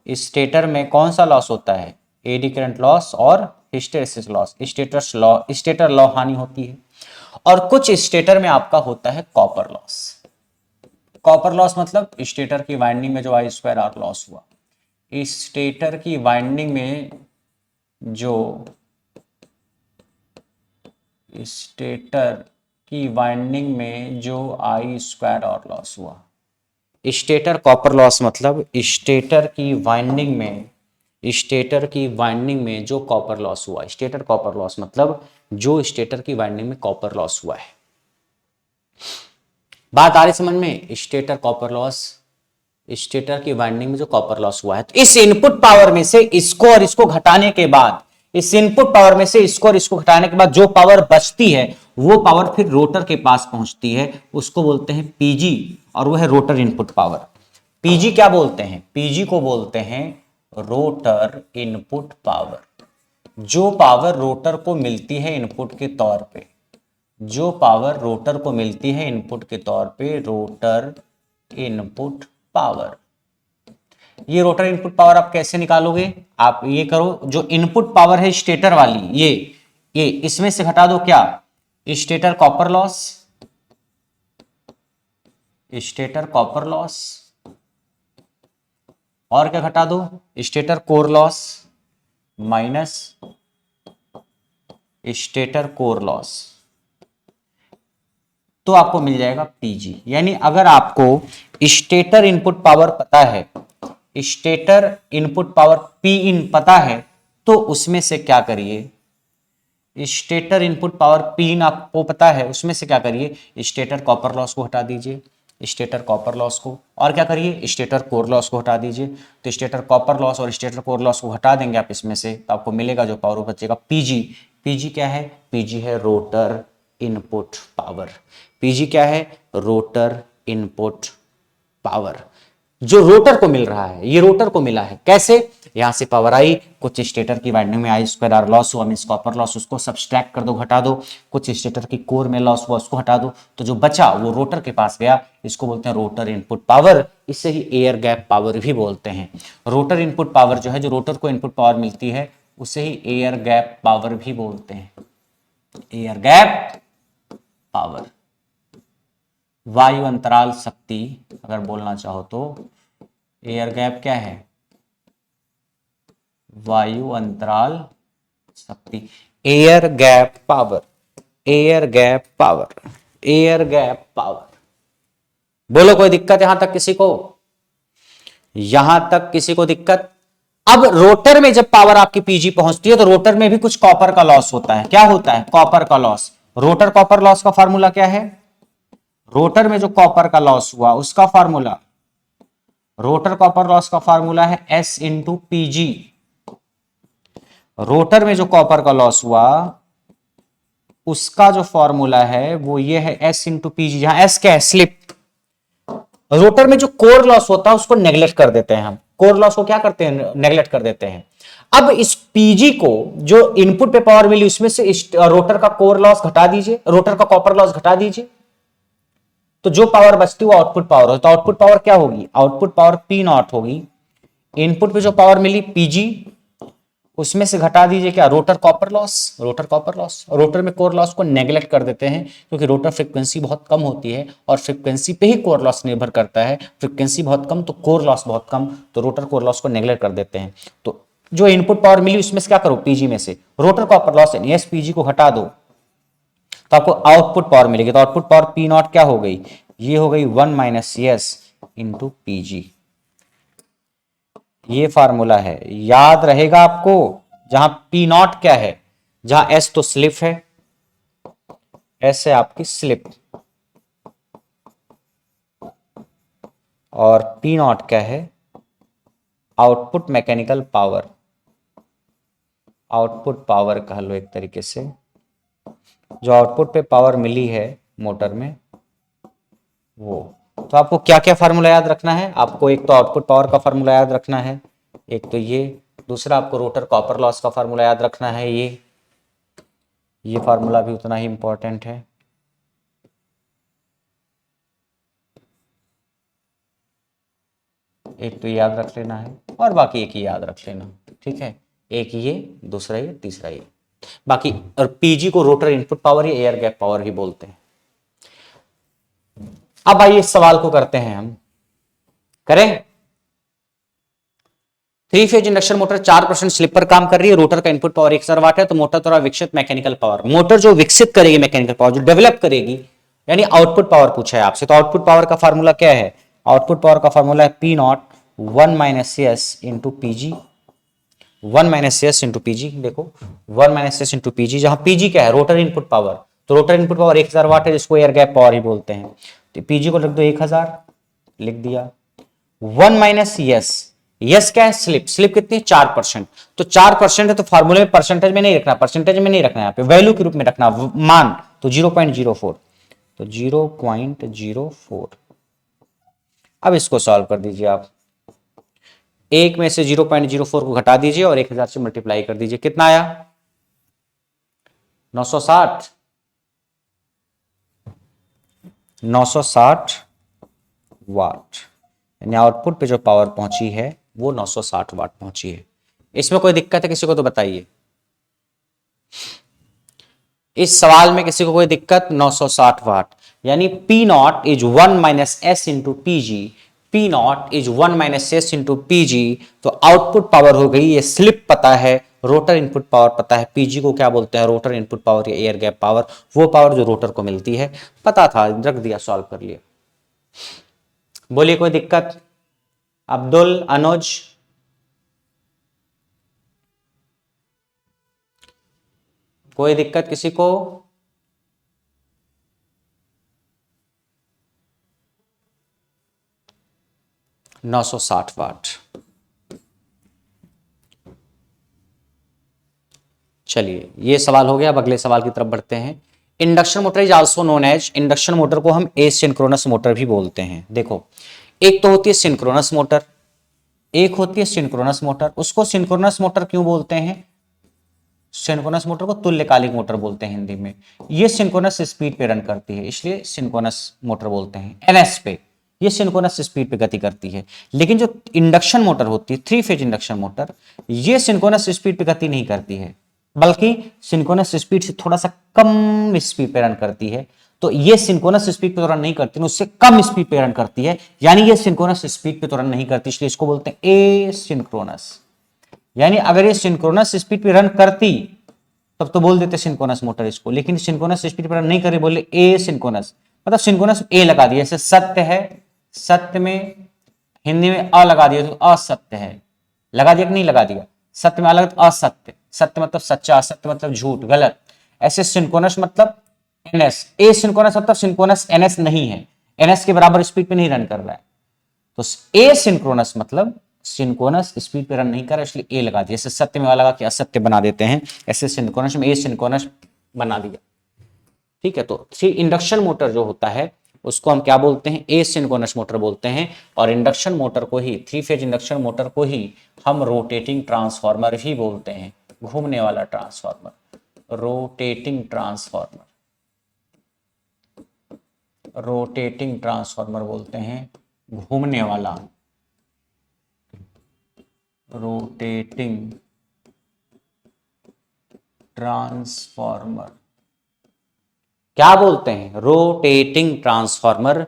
Speaker 1: स्टेटर में कौन सा लॉस होता है? एडी करंट लॉस और हिस्टैरिसीस लॉस। स्टेटर लॉ हानि होती है। और कुछ स्टेटर में आपका होता है कॉपर लॉस। कॉपर लॉस मतलब स्टेटर की वाइंडिंग में जो I2R लॉस हुआ। स्टेटर की वाइंडिंग में जो स्टेटर की वाइंडिंग में जो I2R लॉस हुआ। स्टेटर कॉपर लॉस मतलब स्टेटर की वाइंडिंग में, स्टेटर की वाइंडिंग में जो कॉपर लॉस हुआ। स्टेटर कॉपर लॉस मतलब जो स्टेटर की वाइंडिंग में कॉपर लॉस हुआ है। बात आ रही समझ में? स्टेटर कॉपर लॉस, स्टेटर की वाइंडिंग में जो कॉपर लॉस हुआ है। तो इस इनपुट पावर में से इसको और इसको घटाने के बाद, इस इनपुट पावर में से इसको और इसको घटाने के बाद जो पावर बचती है, वो पावर फिर रोटर के पास पहुंचती है। उसको बोलते हैं पीजी, और वो है रोटर इनपुट पावर। पीजी क्या बोलते हैं? पीजी को बोलते हैं रोटर इनपुट पावर। जो पावर रोटर को मिलती है इनपुट के तौर पे, जो पावर रोटर को मिलती है इनपुट के तौर पे, रोटर इनपुट पावर। ये रोटर इनपुट पावर आप कैसे निकालोगे? आप ये करो, जो इनपुट पावर है स्टेटर वाली, ये इसमें से घटा दो क्या? Stator copper loss, stator copper loss, और क्या घटा दो? Stator core loss minus stator core loss, तो आपको मिल जाएगा पीजी। यानी अगर आपको स्टेटर इनपुट पावर पता है, stator input power P in पता है, तो उसमें से क्या करिए, stator input power P in आपको पता है, उसमें से क्या करिए, स्टेटर कॉपर लॉस को हटा दीजिए, स्टेटर कॉपर लॉस को, और क्या करिए, स्टेटर कोर लॉस को हटा दीजिए। तो स्टेटर कॉपर लॉस और स्टेटर कोर लॉस को हटा देंगे आप इसमें से, तो आपको मिलेगा जो पावर बचेगा पीजी। पीजी क्या है? पीजी है रोटर इनपुट पावर। पीजी क्या है? रोटर इनपुट पावर, जो रोटर को मिल रहा है, ये रोटर को मिला है। कैसे? यहां से पावर आई, कुछ स्टेटर की वाइंडिंग में आई स्क्वायर आर लॉस हुआ, मींस कॉपर लॉस, उसको सब्सट्रैक्ट कर दो, घटा दो। कुछ स्टेटर की कोर में लॉस हुआ, उसको हटा दो, तो जो बचा वो रोटर के पास गया। इसको बोलते हैं रोटर इनपुट पावर। इसे ही एयर गैप पावर भी बोलते हैं। रोटर इनपुट पावर जो है, जो रोटर को इनपुट पावर मिलती है, उसे ही एयर गैप पावर भी बोलते हैं। एयर गैप पावर, वायु अंतराल शक्ति अगर बोलना चाहो तो एयर गैप क्या है? वायु अंतराल शक्ति, air gap power, air gap power, air gap power. बोलो कोई दिक्कत यहां तक किसी को? यहां तक किसी को दिक्कत? अब रोटर में जब पावर आपकी पीजी पहुंचती है, तो रोटर में भी कुछ कॉपर का लॉस होता है। क्या होता है? कॉपर का लॉस। रोटर कॉपर लॉस का फार्मूला क्या है? रोटर में जो कॉपर का लॉस हुआ उसका फार्मूला, रोटर कॉपर लॉस का फार्मूला है S इंटू पीजी। रोटर में जो कॉपर का लॉस हुआ उसका जो फॉर्मूला है वो ये है S इंटू पीजी, जहां S क्या है? स्लिप। रोटर में जो कोर लॉस होता है उसको नेग्लेक्ट कर देते हैं हम। कोर लॉस को क्या करते हैं? नेग्लेक्ट कर देते हैं। अब इस पीजी को जो इनपुट पे पावर मिली उसमें से रोटर का कोर लॉस घटा दीजिए, रोटर का कॉपर लॉस घटा दीजिए, तो जो पावर बचती है वो आउटपुट पावर हो। तो आउटपुट पावर क्या होगी? आउटपुट पावर पी नॉट होगी। इनपुट पे जो पावर मिली पीजी, उसमें से घटा दीजिए क्या? Rotor copper loss, rotor copper loss. Rotor में कोर लॉस को नेग्लेक्ट कर देते हैं, क्योंकि रोटर फ्रीक्वेंसी बहुत कम होती है और फ्रीक्वेंसी पे ही कोर लॉस निर्भर करता है। फ्रीक्वेंसी बहुत कम तो कोर लॉस बहुत कम, तो रोटर कोर लॉस को नेग्लेक्ट कर देते हैं। तो जो इनपुट पावर मिली उसमें से क्या करो? पीजी में से रोटर कॉपर लॉस यानी एस पीजी को हटा दो, तो आपको आउटपुट पावर मिलेगी। तो आउटपुट पावर पी नॉट क्या हो गई? ये हो गई 1 माइनस एस इंटू पीजी। ये फार्मूला है, याद रहेगा आपको। जहां पी नॉट क्या है? जहां एस तो स्लिप है, एस है आपकी स्लिप, और पी नॉट क्या है? Output mechanical power, output power कह लो एक तरीके से। जो आउटपुट पे पावर मिली है मोटर में वो। तो आपको क्या क्या फार्मूला याद रखना है? आपको एक तो आउटपुट पावर का फार्मूला याद रखना है, एक तो ये, दूसरा आपको रोटर कॉपर लॉस का फार्मूला याद रखना है। ये फार्मूला भी उतना ही इंपॉर्टेंट है। एक तो याद रख लेना है और बाकी एक ही याद रख लेना, ठीक है? एक ये, दूसरा ये, तीसरा ये, बाकी। और पीजी को रोटर इनपुट पावर या एयर गैप पावर भी बोलते हैं। अब आइए इस सवाल को करते हैं हम, करें। 3 फेज इंडक्शन मोटर 4% स्लिप पर काम कर रही है। रोटर का इनपुट पावर 1000 वाट है। तो मोटर द्वारा विकसित मैकेनिकल पावर, मोटर जो विकसित करेगी मैकेनिकल पावर, जो डेवलप करेगी, यानी आउटपुट पावर पूछा है आपसे। तो आउटपुट पावर का फार्मूला क्या है? आउटपुट पावर का फार्मूला है P not 1 minus S into PG. 1 minus S into PG, देखो 1 माइनस एस इंटू पीजी, जहां पीजी क्या है? Rotor input power. तो रोटर इनपुट पावर 1000 वाट है, जिसको एयर गैप पावर ही बोलते हैं। तो पीजी को लिख दो 1000, लिख दिया। 1 माइनस यस, यस क्या है? स्लिप। स्लिप कितनी? 4%। तो 4% है, तो फार्मूले में परसेंटेज में नहीं रखना, परसेंटेज में नहीं रखना, यहाँ पे वैल्यू के रूप में रखना, मान। तो 0.04, तो 0.04। अब इसको सॉल्व कर दीजिए आप। एक में से 0.04 को घटा दीजिए और 1000 से मल्टीप्लाई कर दीजिए। कितना आया? 960। 960 वाट, यानी आउटपुट पे जो पावर पहुंची है वो 960 वाट पहुंची है। इसमें कोई दिक्कत है किसी को तो बताइए, इस सवाल में किसी को कोई दिक्कत? 960 वाट, यानी P not is 1 minus S into P G, P not is 1 minus S into P G. तो आउटपुट पावर हो गई, ये स्लिप पता है, रोटर इनपुट पावर पता है, पीजी को क्या बोलते हैं? रोटर इनपुट पावर या एयर गैप पावर, वो पावर जो रोटर को मिलती है, पता था, रख दिया, सॉल्व कर लिया। बोलिए कोई दिक्कत? अब्दुल, अनुज, कोई दिक्कत किसी को? नौ सौ साठ वाट। चलिए ये सवाल हो गया, अब अगले सवाल की तरफ बढ़ते हैं। Induction motor is also known as, induction motor को हम एसिंक्रोनस मोटर भी बोलते हैं। देखो, एक तो होती है सिंक्रोनस मोटर, एक होती है सिंक्रोनस मोटर। उसको सिंक्रोनस मोटर क्यों बोलते हैं? सिंक्रोनस मोटर को तुल्यकालिक मोटर बोलते हैं हिंदी में। ये सिंक्रोनस स्पीड पे रन करती है, इसलिए सिंक्रोनस मोटर बोलते हैं, एनएस पे। ये सिंक्रोनस स्पीड पे गति करती है। लेकिन जो इंडक्शन मोटर होती है, थ्री फेज इंडक्शन मोटर, ये सिंक्रोनस स्पीड पे गति नहीं करती है, बल्कि सिंक्रोनस स्पीड से थोड़ा सा कम स्पीड पे रन करती है। तो ये सिंक्रोनस स्पीड पे तो रन नहीं करती, उससे कम स्पीड पे रन करती है, यानी ये सिंक्रोनस स्पीड पे तो रन नहीं करती, इसलिए इसको बोलते हैं ए सिंक्रोनस। यानी अगर ये सिंक्रोनस स्पीड पे रन करती तब तो बोल देते सिंक्रोनस मोटर इसको, लेकिन सिंक्रोनस स्पीड पे रन नहीं करे, बोले ए सिंक्रोनस, मतलब सिंक्रोनस ए लगा दिया। जैसे सत्य है, सत्य में हिंदी में अ लगा दिया तो असत्य है, लगा दिया कि नहीं लगा दिया? सत्य में अलग तो असत्य, सत्य मतलब सच्चा, असत्य मतलब झूठ, गलत। ऐसे सिंक्रोनस मतलब एनएस, ए सिंक्रोनस मतलब सिंक्रोनस एनएस नहीं है, एनएस के बराबर स्पीड पे नहीं रन कर रहा है। तो ए सिंक्रोनस मतलब सिंक्रोनस स्पीड पे रन नहीं कर रहा, इसलिए ए लगा दिया। जैसे सत्य में लगा के असत्य बना देते हैं, ऐसे सिंक्रोनस में ए सिंक्रोनस बना दिया। ठीक है, तो इंडक्शन मोटर जो होता है उसको हम क्या बोलते हैं? ए सिंक्रोनस मोटर बोलते हैं। और इंडक्शन मोटर को ही, थ्री फेज इंडक्शन मोटर को ही हम रोटेटिंग ट्रांसफार्मर ही बोलते हैं, घूमने वाला transformer, rotating transformer, rotating transformer बोलते हैं, घूमने वाला, रोटेटिंग ट्रांसफार्मर। क्या बोलते हैं? Rotating transformer.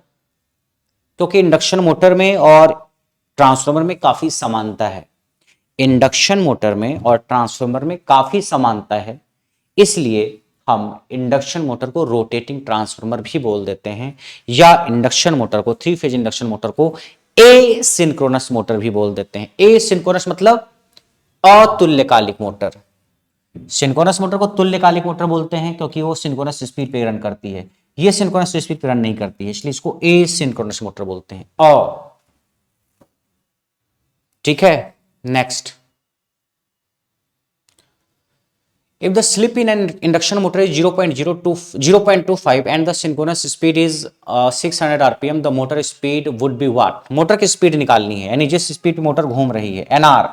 Speaker 1: क्योंकि इंडक्शन मोटर में और ट्रांसफार्मर में काफी समानता है, इंडक्शन मोटर में और ट्रांसफार्मर में काफी समानता है, इसलिए हम इंडक्शन मोटर को रोटेटिंग ट्रांसफार्मर भी बोल देते हैं, या इंडक्शन मोटर को, थ्री फेज इंडक्शन मोटर को ए सिंक्रोनस मोटर भी बोल देते हैं। ए सिंक्रोनस मतलब अतुल्यकालिक मोटर। सिंक्रोनस मोटर को तुल्यकालिक मोटर बोलते हैं क्योंकि वो सिंक्रोनस स्पीड पे रन करती है, ये सिंक्रोनस स्पीड पे रन नहीं करती है, इसलिए इसको ए सिंक्रोनस मोटर बोलते हैं। ठीक है, next. If the slip in an induction motor is 0.25 and the synchronous speed is 600 rpm, the motor speed would be what? Motor की स्पीड निकालनी है, यानी जिस स्पीड पे मोटर घूम रही है, एनआर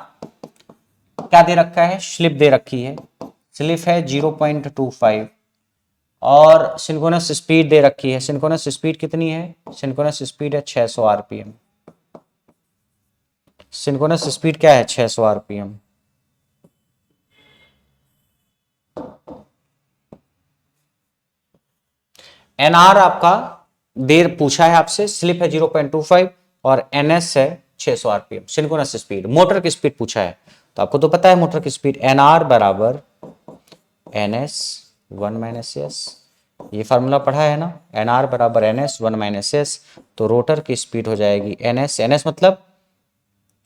Speaker 1: क्या दे रखा है? स्लिप दे रखी है, स्लिप है 0.25 और सिंक्रोनस स्पीड दे रखी है। सिंक्रोनस स्पीड कितनी है? सिंक्रोनस स्पीड है 600 आरपीएम। सिंक्रोनस स्पीड क्या है? 600 आरपीएम। एनआर आपका देर पूछा है आपसे, स्लिप है 0.25 और एनएस है 600 आरपीएम। सिंक्रोनस स्पीड, मोटर की स्पीड पूछा है, तो आपको तो पता है मोटर की स्पीड एनआर बराबर एनएस 1 माइनस एस, ये फार्मूला पढ़ा है ना, एनआर बराबर एनएस 1 माइनस एस। तो रोटर की स्पीड हो जाएगी एनएस, एनएस मतलब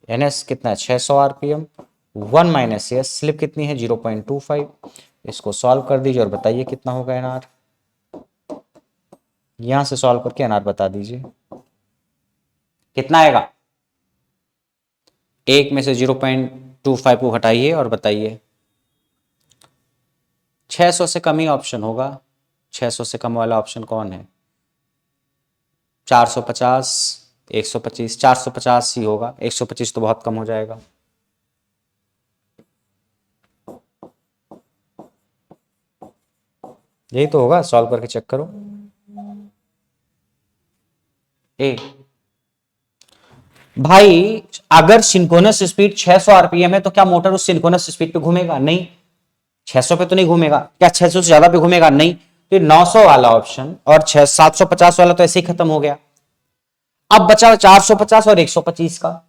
Speaker 1: एनएस कितना है? 600 आरपीएम, 1 माइनस एस, स्लिप कितनी है? 0.25। इसको सॉल्व कर दीजिए और बताइए कितना होगा एनआर। यहां से सॉल्व करके एनआर बता दीजिए कितना आएगा। एक में से 0.25 को घटाइए और बताइए। 600 से कम ही ऑप्शन होगा, 600 से कम वाला ऑप्शन कौन है? 450, 125, 450 ही होगा, 125 तो बहुत कम हो जाएगा। यही तो होगा, सॉल्व करके चेक करो। ए। भाई अगर सिंक्रोनस स्पीड 600 आरपीएम है तो क्या मोटर उस सिंक्रोनस स्पीड पे घूमेगा? नहीं। 600 पे तो नहीं घूमेगा। क्या 600 से ज्यादा पे घूमेगा? नहीं। तो 900 वाला ऑप्शन और 750 वाला तो ऐसे ही खत्म हो गया। अब बचा 450 और 125 का।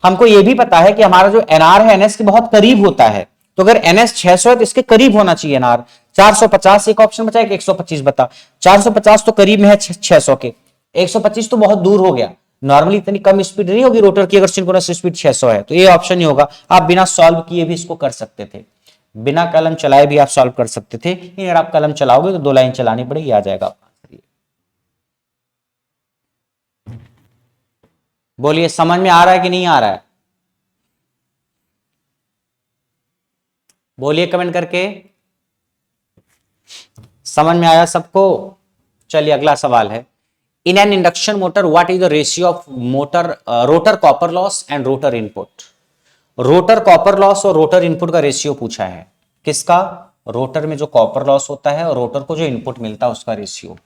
Speaker 1: हमको यह भी पता है कि हमारा जो एनआर है एनएस के बहुत करीब होता है, तो अगर एनएस 600 है तो इसके करीब होना चाहिए एनआर। 450 एक ऑप्शन बचा है कि 125 बता। 450 तो करीब में है 600 के, 125 तो बहुत दूर हो गया। नॉर्मली इतनी कम स्पीड नहीं होगी रोटर की अगर सिंक्रोनस स्पीड 600 है, तो ये ऑप्शन ही होगा। आप बिना सॉल्व किए भी इसको कर सकते थे, बिना कलम चलाए भी आप सॉल्व कर सकते थे। अगर आप कलम चलाओगे तो 2 लाइन चलानी पड़ेगी, आ जाएगा। बोलिए समझ में आ रहा है कि नहीं आ रहा है? बोलिए कमेंट करके। समझ में आया सबको? चलिए अगला सवाल है, इन an induction motor what is the ratio of motor rotor copper loss and rotor input. Rotor copper loss और रोटर इनपुट का रेशियो पूछा है। किसका? रोटर में जो कॉपर लॉस होता है और रोटर को जो इनपुट मिलता है उसका रेशियो।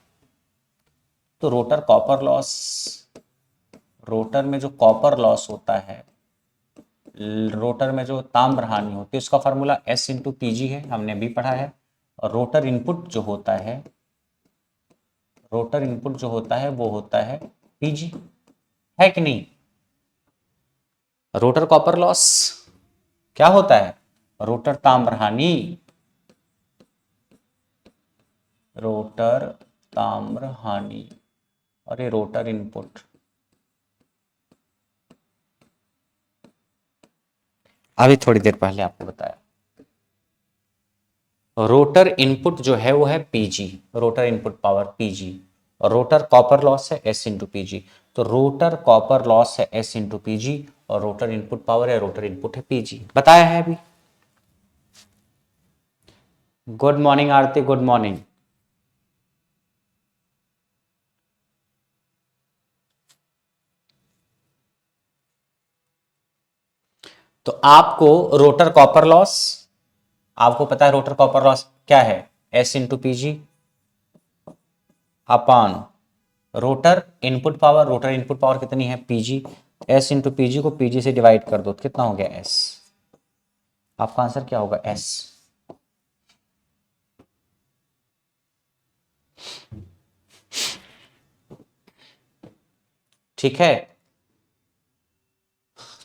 Speaker 1: तो रोटर कॉपर लॉस, रोटर में जो कॉपर लॉस होता है, रोटर में जो ताम्र हानि होती है उसका फॉर्मूला S इंटू पीजी है, हमने भी पढ़ा है। और रोटर इनपुट जो होता है, रोटर इनपुट जो होता है वो होता है पीजी, है कि नहीं? रोटर कॉपर लॉस क्या होता है? रोटर ताम्र हानि, रोटर ताम्र हानि, और ये रोटर इनपुट। अभी थोड़ी देर पहले आपको बताया, रोटर इनपुट जो है वो है PG, rotor input power PG, और रोटर कॉपर लॉस है S इंटू पीजी। तो रोटर कॉपर लॉस है S इंटू पीजी और रोटर इनपुट पावर है, रोटर इनपुट है पीजी। बताया है अभी। गुड मॉर्निंग आरती, गुड मॉर्निंग। तो आपको रोटर कॉपर लॉस, आपको पता है रोटर कॉपर लॉस क्या है? S into PG upon rotor input power. Rotor input power कितनी है? पीजी। S इंटू पीजी को पीजी से डिवाइड कर दो तो कितना हो गया? S। आपका आंसर क्या होगा? S। ठीक है।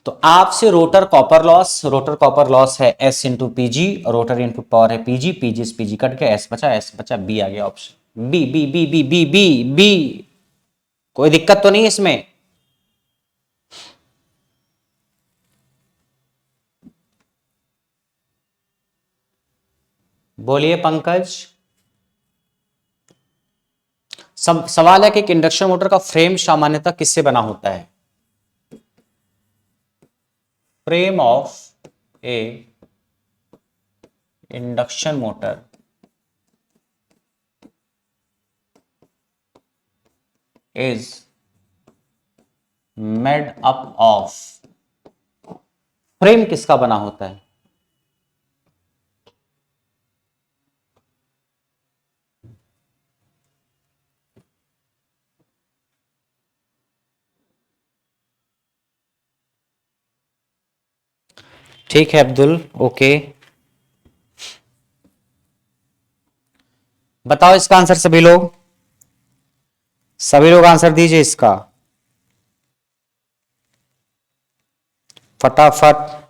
Speaker 1: तो आपसे rotor copper loss, rotor copper loss है S into PG, rotor input power है पीजी, पीजी से पीजी कट के S बचा, S बचा, बी आ गया option. B B B B B B B. कोई दिक्कत तो नहीं इसमें? बोलिए पंकज। सवाल है कि एक इंडक्शन मोटर का फ्रेम सामान्यतः किससे बना होता है? Frame of A induction motor is made up of. Frame किसका बना होता है? ठीक है अब्दुल, ओके। बताओ इसका आंसर सभी लोग, सभी लोग आंसर दीजिए इसका फटाफट।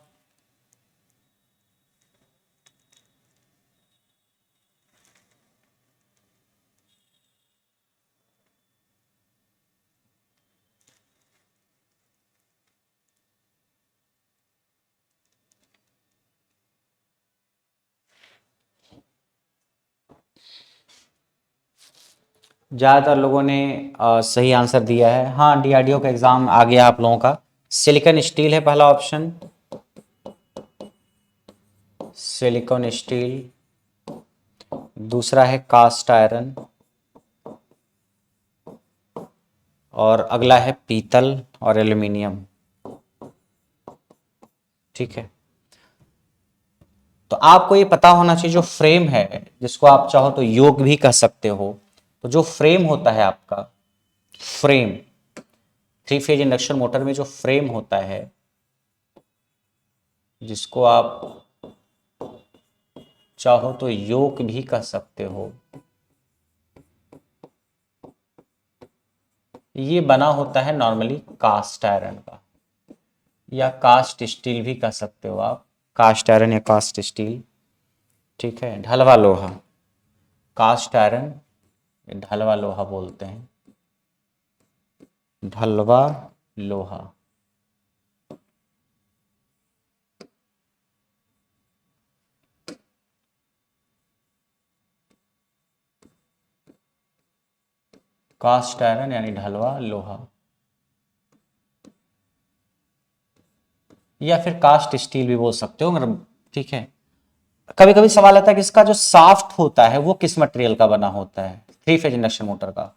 Speaker 1: ज्यादातर लोगों ने सही आंसर दिया है। हाँ, डीआरडीओ का एग्जाम आ गया आप लोगों का। सिलिकॉन स्टील है पहला ऑप्शन, सिलिकॉन स्टील। दूसरा है कास्ट आयरन, और अगला है पीतल और एल्यूमिनियम। ठीक है। तो आपको ये पता होना चाहिए जो फ्रेम है, जिसको आप चाहो तो योग भी कह सकते हो, तो जो फ्रेम होता है आपका, frame, three phase induction motor में जो फ्रेम होता है, जिसको आप चाहो तो योक भी कह सकते हो, ये बना होता है नॉर्मली कास्ट आयरन का, या कास्ट स्टील भी कह सकते हो आप, कास्ट आयरन या कास्ट स्टील, ठीक है। ढलवा लोहा, कास्ट आयरन, ढलवा लोहा बोलते हैं, ढलवा लोहा। कास्ट आयरन यानी ढलवा लोहा, या फिर कास्ट स्टील भी बोल सकते हो, मतलब ठीक है। कभी कभी सवाल आता है कि इसका जो साफ्ट होता है वो किस मटेरियल का बना होता है, थ्री फेज इंडक्शन मोटर का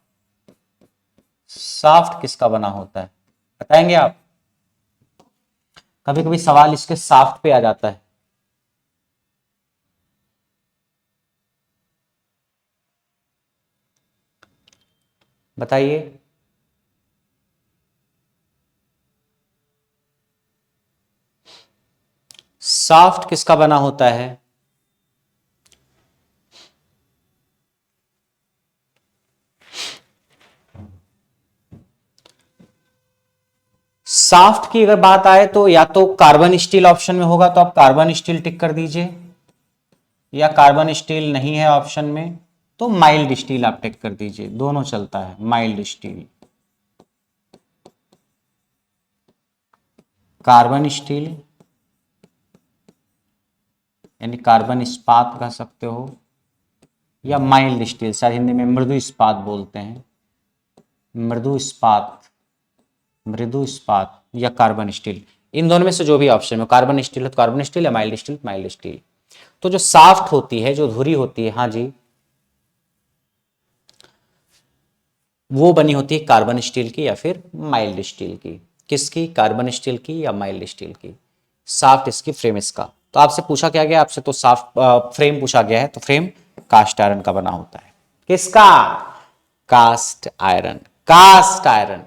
Speaker 1: साफ्ट किसका बना होता है, बताएंगे आप? कभी कभी सवाल इसके साफ्ट पे आ जाता है। बताइए। साफ्ट किसका बना होता है? साफ्ट की अगर बात आए तो या तो कार्बन स्टील ऑप्शन में होगा तो आप कार्बन स्टील टिक कर दीजिए, या कार्बन स्टील नहीं है ऑप्शन में तो माइल्ड स्टील आप टिक कर दीजिए, दोनों चलता है। माइल्ड स्टील, कार्बन स्टील यानी कार्बन इस्पात कह सकते हो, या माइल्ड स्टील, शायद हिंदी में मृदु इस्पात बोलते हैं, मृदु इस्पात, मृदु इस्पात या कार्बन स्टील, इन दोनों में से जो भी ऑप्शन में, कार्बन स्टील है तो कार्बन स्टील, या माइल्ड स्टील माइल्ड स्टील। तो जो साफ्ट होती है, जो धुरी होती है, हाँ जी, वो बनी होती है कार्बन स्टील की या फिर माइल्ड स्टील की। किसकी? कार्बन स्टील की या माइल्ड स्टील की। साफ्ट इसकी, फ्रेम इसका। तो आपसे पूछा क्या गया? आपसे तो साफ्ट फ्रेम पूछा गया है, तो फ्रेम कास्ट आयरन का बना होता है। किसका? Cast iron, cast iron.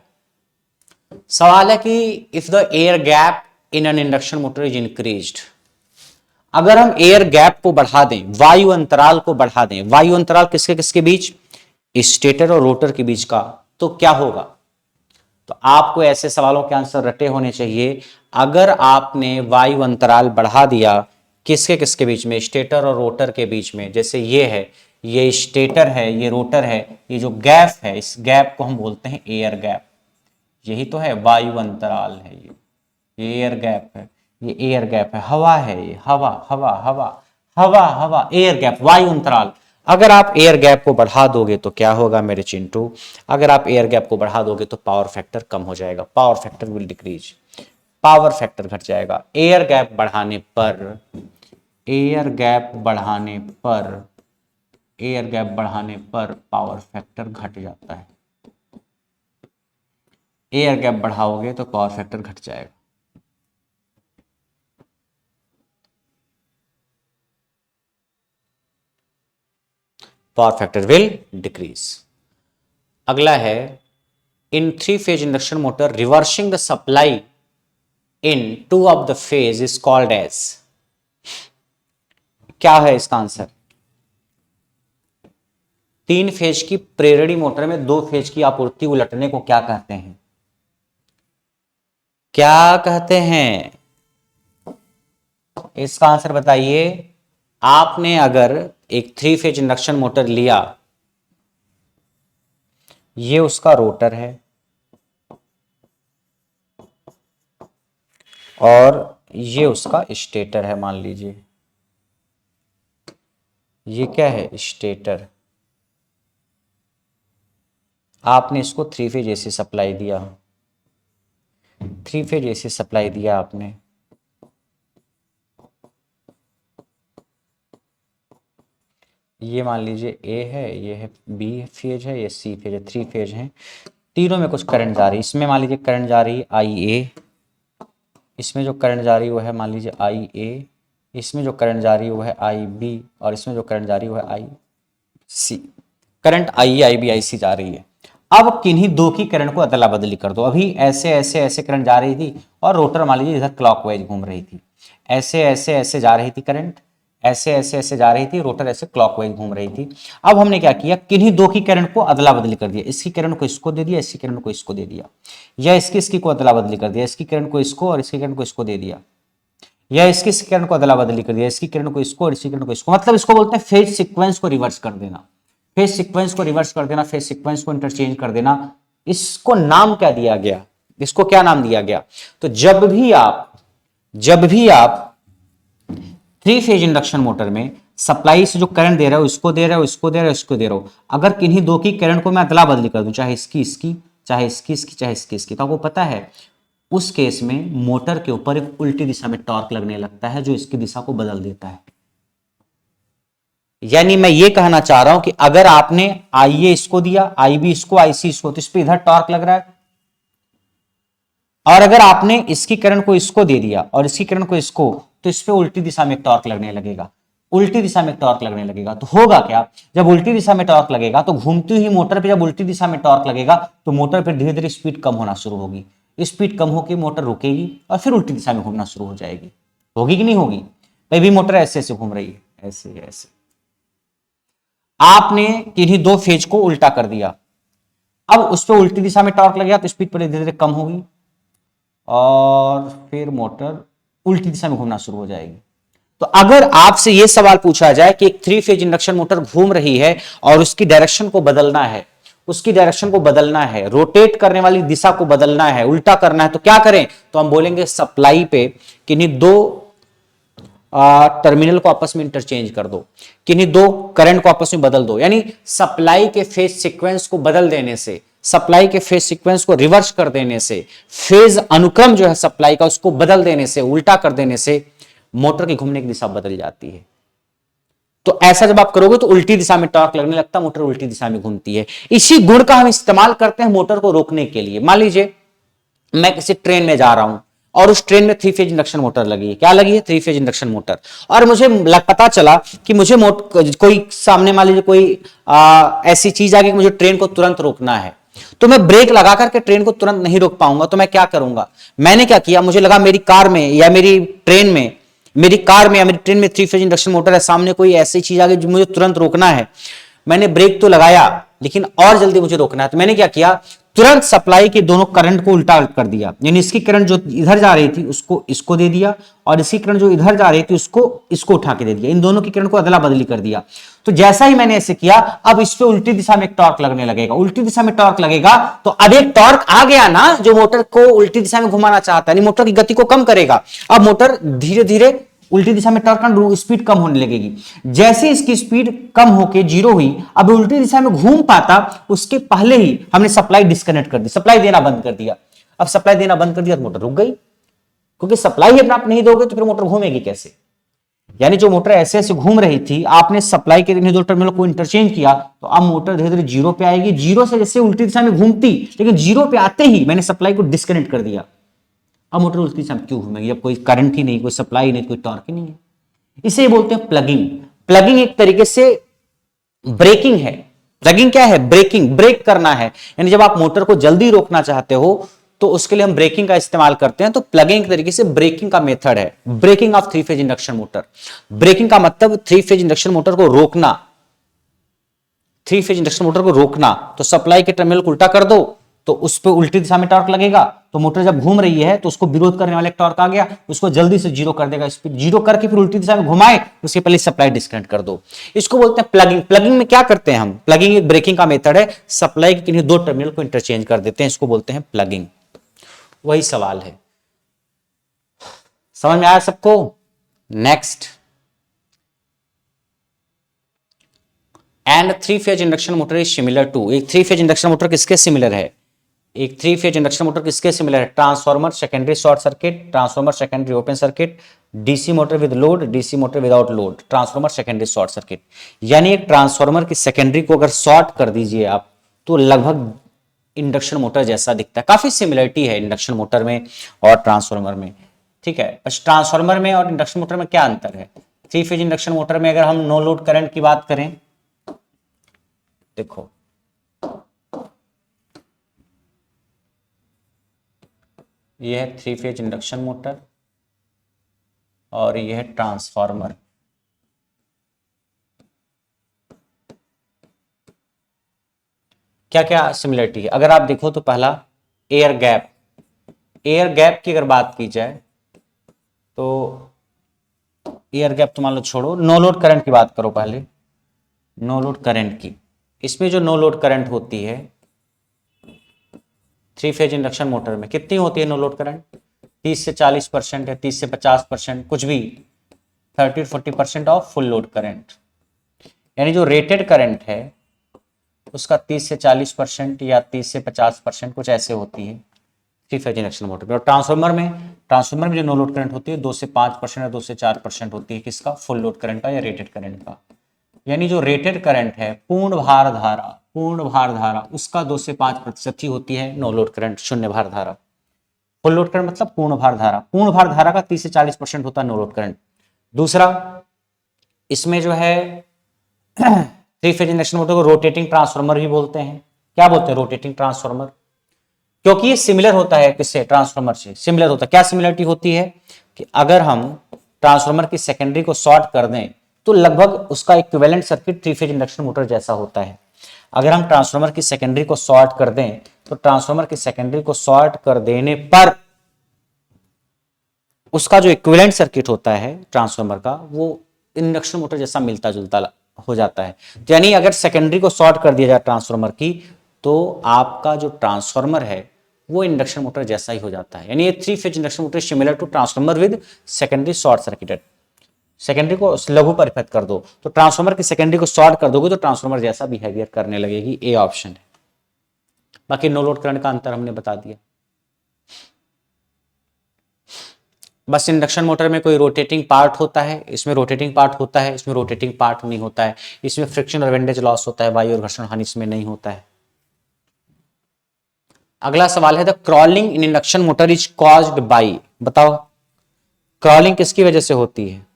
Speaker 1: सवाल है कि if the air gap in an induction motor is increased, अगर हम एयर गैप को बढ़ा दें, वायु अंतराल को बढ़ा दें, वायु अंतराल किसके किसके बीच? स्टेटर और रोटर के बीच का, तो क्या होगा? तो आपको ऐसे सवालों के आंसर रटे होने चाहिए। अगर आपने वायु अंतराल बढ़ा दिया किसके किसके बीच में? स्टेटर और रोटर के बीच में। जैसे ये है, ये स्टेटर है, ये रोटर है, ये जो गैप है, इस गैप को हम बोलते हैं एयर गैप। यही तो है, वायु अंतराल है ये एयर गैप है, ये एयर गैप है, हवा है, ये हवा हवा हवा हवा हवा, एयर गैप, वायु अंतराल। अगर आप एयर गैप को बढ़ा दोगे तो क्या होगा मेरे चिंटू? अगर आप एयर गैप को बढ़ा दोगे तो पावर फैक्टर कम हो जाएगा, power factor will decrease, power factor घट जाएगा। एयर गैप बढ़ाने पर, एयर गैप बढ़ाने पर, एयर गैप बढ़ाने पर पावर फैक्टर घट जाता है। एयर गैप बढ़ाओगे तो पावर फैक्टर घट जाएगा। Power factor will decrease. अगला है, in three phase induction motor reversing the supply in two of the phase is called as. क्या है इसका आंसर? तीन फेज की प्रेरणी मोटर में दो फेज की आपूर्ति उलटने को क्या कहते हैं? क्या कहते हैं? इसका आंसर बताइए। आपने अगर एक थ्री फेज इंडक्शन मोटर लिया, ये उसका रोटर है और ये उसका स्टेटर है, मान लीजिए ये क्या है? स्टेटर। आपने इसको थ्री फेज एसी सप्लाई दिया, थ्री फेज एसी सप्लाई दिया आपने, ये मान लीजिए ए है, ये है बी फेज है, ये सी फेज है, थ्री फेज है, तीनों में कुछ करंट जा रही है। इसमें मान लीजिए करंट जा रही है आई ए, इसमें जो करंट जा रही है वो है मान लीजिए आई ए, इसमें जो करंट जा रही है वो है आई बी, और इसमें जो करंट जा रही है वो है आई सी। करंट आई बी आई सी जा रही है। अब किन्हीं दो की करंट को अदला बदली कर दो। अभी ऐसे ऐसे ऐसे करंट जा रही थी और रोटर मान लीजिए इधर क्लॉकवाइज घूम रही थी, ऐसे ऐसे ऐसे जा रही थी करंट, ऐसे ऐसे ऐसे जा रही थी, रोटर ऐसे क्लॉकवाइज घूम रही थी। अब हमने क्या किया, किन्हीं दो की करंट को अदला बदली कर दिया, इसकी करंट को इसको दे दिया, इसकी करंट को इसको दे दिया, या इसकी को अदला बदली कर दिया, इसकी करंट को इसको और इसकी करंट को इसको दे दिया, या इसकी करंट को अदला बदली कर दिया, इसकी करंट को इसको और इसकी करंट को इसको। मतलब इसको बोलते हैं फेज सीक्वेंस को रिवर्स कर देना, फेज सीक्वेंस को रिवर्स कर देना, फेज सीक्वेंस को इंटरचेंज कर देना। इसको नाम क्या दिया गया, इसको क्या नाम दिया गया? तो जब भी आप थ्री फेज इंडक्शन मोटर में सप्लाई से जो करंट दे रहे हो, इसको दे रहे हो, इसको दे रहे हो, इसको दे रहे हो, अगर किन्हीं दो की करंट को मैं अदला बदली कर दूं, चाहे इसकी इसकी, चाहे इसकी इसकी, चाहे इसकी इसकी, तो आपको पता है उस केस में मोटर के ऊपर एक उल्टी दिशा में टॉर्क लगने लगता है जो इसकी दिशा को बदल देता है। यानी मैं ये कहना चाह रहा हूं कि अगर आपने आईए इसको दिया, आईबी इसको, आईसी इसको, तो इस पे इधर टॉर्क लग रहा है, और अगर आपने इसकी करंट को इसको दे दिया और इसकी करंट को इसको, तो इस पे उल्टी दिशा में टॉर्क लगने लगेगा, उल्टी दिशा में टॉर्क लगने लगेगा। तो होगा क्या, जब उल्टी दिशा में टॉर्क लगेगा तो घूमती हुई मोटर पे जब उल्टी दिशा में टॉर्क लगेगा तो मोटर पे धीरे धीरे स्पीड कम होना शुरू होगी, स्पीड कम होकर मोटर रुकेगी और फिर उल्टी दिशा में घूमना शुरू हो जाएगी। होगी कि नहीं होगी? भाई भी मोटर ऐसे ऐसे घूम रही है, ऐसे ऐसे, आपने किन्हीं दो फेज को उल्टा कर दिया, अब उस पर उल्टी दिशा में टॉर्क लग गया तो स्पीड पर धीरे धीरे कम होगी और फिर मोटर उल्टी दिशा में घूमना शुरू हो जाएगी। तो अगर आपसे यह सवाल पूछा जाए कि एक थ्री फेज इंडक्शन मोटर घूम रही है और उसकी डायरेक्शन को बदलना है, उसकी डायरेक्शन को बदलना है, रोटेट करने वाली दिशा को बदलना है, उल्टा करना है, तो क्या करें? तो हम बोलेंगे सप्लाई पे किन्हीं दो टर्मिनल को आपस में इंटरचेंज कर दो, किन्हीं दो करंट को आपस में बदल दो। यानी सप्लाई के फेज सीक्वेंस को बदल देने से, सप्लाई के फेज सीक्वेंस को रिवर्स कर देने से, फेज अनुक्रम जो है सप्लाई का उसको बदल देने से, उल्टा कर देने से मोटर की घूमने की दिशा बदल जाती है। तो ऐसा जब आप करोगे तो उल्टी दिशा में टॉर्क लगने लगता है, मोटर उल्टी दिशा में घूमती है। इसी गुण का हम इस्तेमाल करते हैं मोटर को रोकने के लिए। मान लीजिए मैं किसी ट्रेन में जा रहा हूं और उस ट्रेन में थ्री फेज इंडक्शन मोटर लगी है। क्या लगी है? Three phase induction motor. और मुझे पता चला कि मुझे कोई सामने मान लीजिए कोई ऐसी चीज आ गई कि मुझे ट्रेन को तुरंत रोकना है, तो मैं ब्रेक लगा करके ट्रेन को तुरंत नहीं रोक पाऊंगा। तो मैं क्या करूंगा? मैंने क्या किया, मुझे लगा मेरी कार में या मेरी ट्रेन में, मेरी कार में या मेरी ट्रेन में थ्री फेज इंडक्शन मोटर है, सामने कोई ऐसी चीज आ गई जो मुझे तुरंत रोकना है। मैंने ब्रेक तो लगाया लेकिन और जल्दी मुझे रोकना है, तो मैंने क्या किया, तुरंत सप्लाई के दोनों करंट को उल्टा कर दिया। यानी इसकी करंट जो इधर जा रही थी उसको इसको दे दिया और इसकी करंट जो इधर जा रही थी उसको इसको उठा के दे दिया। इन दोनों की करंट को अदला बदली कर दिया। तो जैसा ही मैंने ऐसे किया, अब इस पे उल्टी दिशा में एक टॉर्क लगने लगेगा। उल्टी दिशा में टॉर्क लगेगा तो अब एक टॉर्क आ गया ना जो मोटर को उल्टी दिशा में घुमाना चाहता है, मोटर की गति को कम करेगा। अब मोटर धीरे धीरे उल्टी दिशा में टॉर्क का स्पीड कम होने लगेगी। जैसे इसकी स्पीड कम होके जीरो हुई, अब उल्टी दिशा में घूम पाता उसके पहले ही हमने सप्लाई डिस्कनेक्ट कर दी, सप्लाई देना बंद कर दिया। अब सप्लाई देना बंद कर दिया तो मोटर रुक गई, क्योंकि सप्लाई अपना आप नहीं दोगे तो फिर मोटर घूमेगी कैसे? यानी जो मोटर ऐसे ऐसे घूम रही थी, आपने सप्लाई के दो टर्मिनल को इंटरचेंज किया तो अब मोटर धीरे धीरे जीरो पे आएगी। जीरो से जैसे उल्टी दिशा में घूमती, लेकिन जीरो पे आते ही मैंने सप्लाई को डिस्कनेक्ट कर दिया। अब मोटर उल्टी दिशा में क्यों घूमेगी? अब कोई करंट ही नहीं, कोई सप्लाई नहीं, कोई टॉर्क ही नहीं है। इसे बोलते हैं प्लगिंग। प्लगिंग एक तरीके से ब्रेकिंग है। प्लगिंग क्या है? ब्रेकिंग, ब्रेक करना है। यानी जब आप मोटर को जल्दी रोकना चाहते हो तो उसके लिए हम ब्रेकिंग का इस्तेमाल करते हैं। तो प्लगिंग एक तरीके से ब्रेकिंग का मेथड है, braking of three phase induction motor. Braking का मतलब थ्री फेज इंडक्शन मोटर को रोकना, थ्री फेज इंडक्शन मोटर को रोकना। तो सप्लाई के टर्मिनल को उल्टा कर दो तो उस पर उल्टी दिशा में टॉर्क लगेगा, तो मोटर जब घूम रही है तो उसको विरोध करने वाला एक टॉर्क आ गया, उसको जल्दी से जीरो कर देगा। स्पीड जीरो करके फिर उल्टी दिशा में घुमाए, उसके पहले सप्लाई डिस्कनेक्ट कर दो। इसको बोलते हैं प्लगिंग। प्लगिंग में क्या करते हैं हम? प्लगिंग एक ब्रेकिंग का मेथड है। सप्लाई के किन्हीं दो टर्मिनल को इंटरचेंज कर देते हैं, इसको बोलते हैं प्लगिंग। वही सवाल है, समझ में आया सबको? Next, and three phase induction motor is similar to. एक थ्री फेज इंडक्शन मोटर किसके सिमिलर है? एक थ्री फेज इंडक्शन मोटर किसके सिमिलर है? Transformer secondary short circuit, transformer secondary open circuit, DC motor with load, DC motor without load, transformer secondary short circuit. यानी एक transformer की secondary को अगर शॉर्ट कर दीजिए आप तो लगभग इंडक्शन मोटर जैसा दिखता है। काफी सिमिलरिटी है इंडक्शन मोटर में और ट्रांसफॉर्मर में, ठीक है। बस ट्रांसफॉर्मर में और इंडक्शन मोटर में क्या अंतर है? थ्री फेज इंडक्शन मोटर में अगर हम नो लोड करंट की बात करें, देखो ये है 3 फेज इंडक्शन मोटर और ये है ट्रांसफार्मर। क्या क्या सिमिलरिटी है अगर आप देखो तो पहला एयर गैप। एयर गैप की अगर बात की जाए तो एयर गैप तो मान लो छोड़ो, नो लोड करंट की बात करो पहले। नो लोड करंट की, इसमें जो नो लोड करंट होती है 3 फेज इंडक्शन मोटर में कितनी होती है नो लोड करंट? 30 से 40% है, 30 से 50%, कुछ भी 30-40% ऑफ फुल लोड करंट। यानी जो रेटेड करंट है उसका 30 से 40% या 30 से 50% कुछ ऐसे होती है 3 फेज इंडक्शन मोटर में। और ट्रांसफार्मर में जो नो लोड करंट होती है 2 से 5% या 2 से 4% होती है किसका? फुल लोड करंट का या रेटेड करंट का। यानी जो रेटेड करंट है पूर्ण भार धारा उसका 2 से 5% ही होती है नो लोड करंट, शून्य भार धारा। फुल लोड करंट मतलब पूर्ण भार धारा का 30 से 40% होता है नो लोड करंट। दूसरा, इसमें जो है 3 फेज इंडक्शन मोटर को रोटेटिंग ट्रांसफार्मर भी बोलते हैं। क्या बोलते हैं? रोटेटिंग ट्रांसफार्मर, क्योंकि ये सिमिलर होता है किससे? ट्रांसफार्मर से सिमिलर होता है। क्या सिमिलरिटी होती है कि अगर हम ट्रांसफार्मर की सेकेंडरी को शॉर्ट कर दें तो लगभग उसका equivalent circuit 3 phase induction motor जैसा होता है। अगर हम ट्रांसफार्मर की सेकेंडरी को शॉर्ट कर दें तो ट्रांसफार्मर की सेकेंडरी को शॉर्ट कर देने पर उसका जो इक्विवेलेंट सर्किट होता है ट्रांसफार्मर का वो इंडक्शन मोटर जैसा मिलता जुलता हो जाता है। तो यानी अगर सेकेंडरी को शॉर्ट कर दिया जाए ट्रांसफार्मर की तो आपका जो ट्रांसफार्मर है वो इंडक्शन मोटर जैसा ही हो जाता है। यानी ये 3 phase induction motor similar to transformer with secondary short circuited. सेकेंडरी को लघु परिपथ कर दो तो ट्रांसफार्मर की सेकेंडरी को शॉर्ट कर दोगे तो ट्रांसफार्मर जैसा बिहेवियर करने लगेगी। ए ऑप्शन है। बाकी नो लोड करंट का अंतर हमने बता दिया। बस इंडक्शन मोटर में कोई रोटेटिंग पार्ट होता है, इसमें रोटेटिंग पार्ट होता है, इसमें रोटेटिंग पार्ट नहीं होता है। इसमें फ्रिक्शन और विंडेज लॉस होता है, वायु और घर्षण हानि इसमें नहीं होता है। अगला सवाल है the crawling in induction motor is caused by. बताओ क्रॉलिंग किसकी वजह से होती है?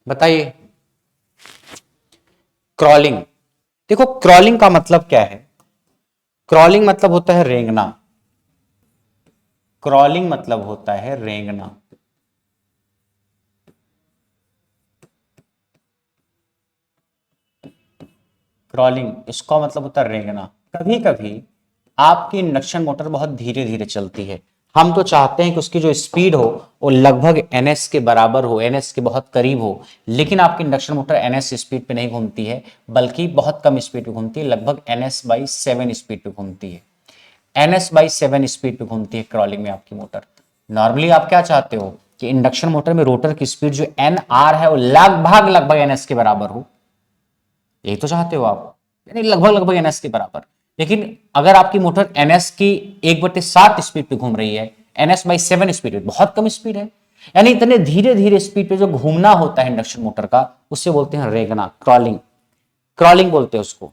Speaker 1: बताइए। क्रॉलिंग, देखो क्रॉलिंग का मतलब क्या है? क्रॉलिंग मतलब होता है रेंगना। क्रॉलिंग मतलब होता है रेंगना। क्रॉलिंग इसका मतलब होता है रेंगना। कभी कभी आपकी इंडक्शन मोटर बहुत धीरे धीरे चलती है, हम तो चाहते हैं कि उसकी जो स्पीड हो वो लगभग एनएस के बराबर हो, एनएस के बहुत करीब हो, लेकिन आपकी इंडक्शन मोटर एनएस स्पीड पे नहीं घूमती है बल्कि बहुत कम स्पीड पे घूमती है, लगभग NS/7 स्पीड पे घूमती है। NS/7 स्पीड पे घूमती है क्रॉलिंग में आपकी मोटर। नॉर्मली आप क्या चाहते हो कि इंडक्शन मोटर में रोटर की स्पीड जो NR है वो लगभग NS के बराबर हो, यही तो चाहते हो आप, यानी लगभग NS के बराबर। लेकिन अगर आपकी मोटर NS की 1/7 स्पीड पे घूम रही है, NS/7 स्पीड पे, बहुत कम स्पीड है, यानी इतने धीरे धीरे स्पीड पे जो घूमना होता है इंडक्शन मोटर का उससे बोलते हैं रेंगना, क्रॉलिंग। क्रॉलिंग बोलते हैं उसको।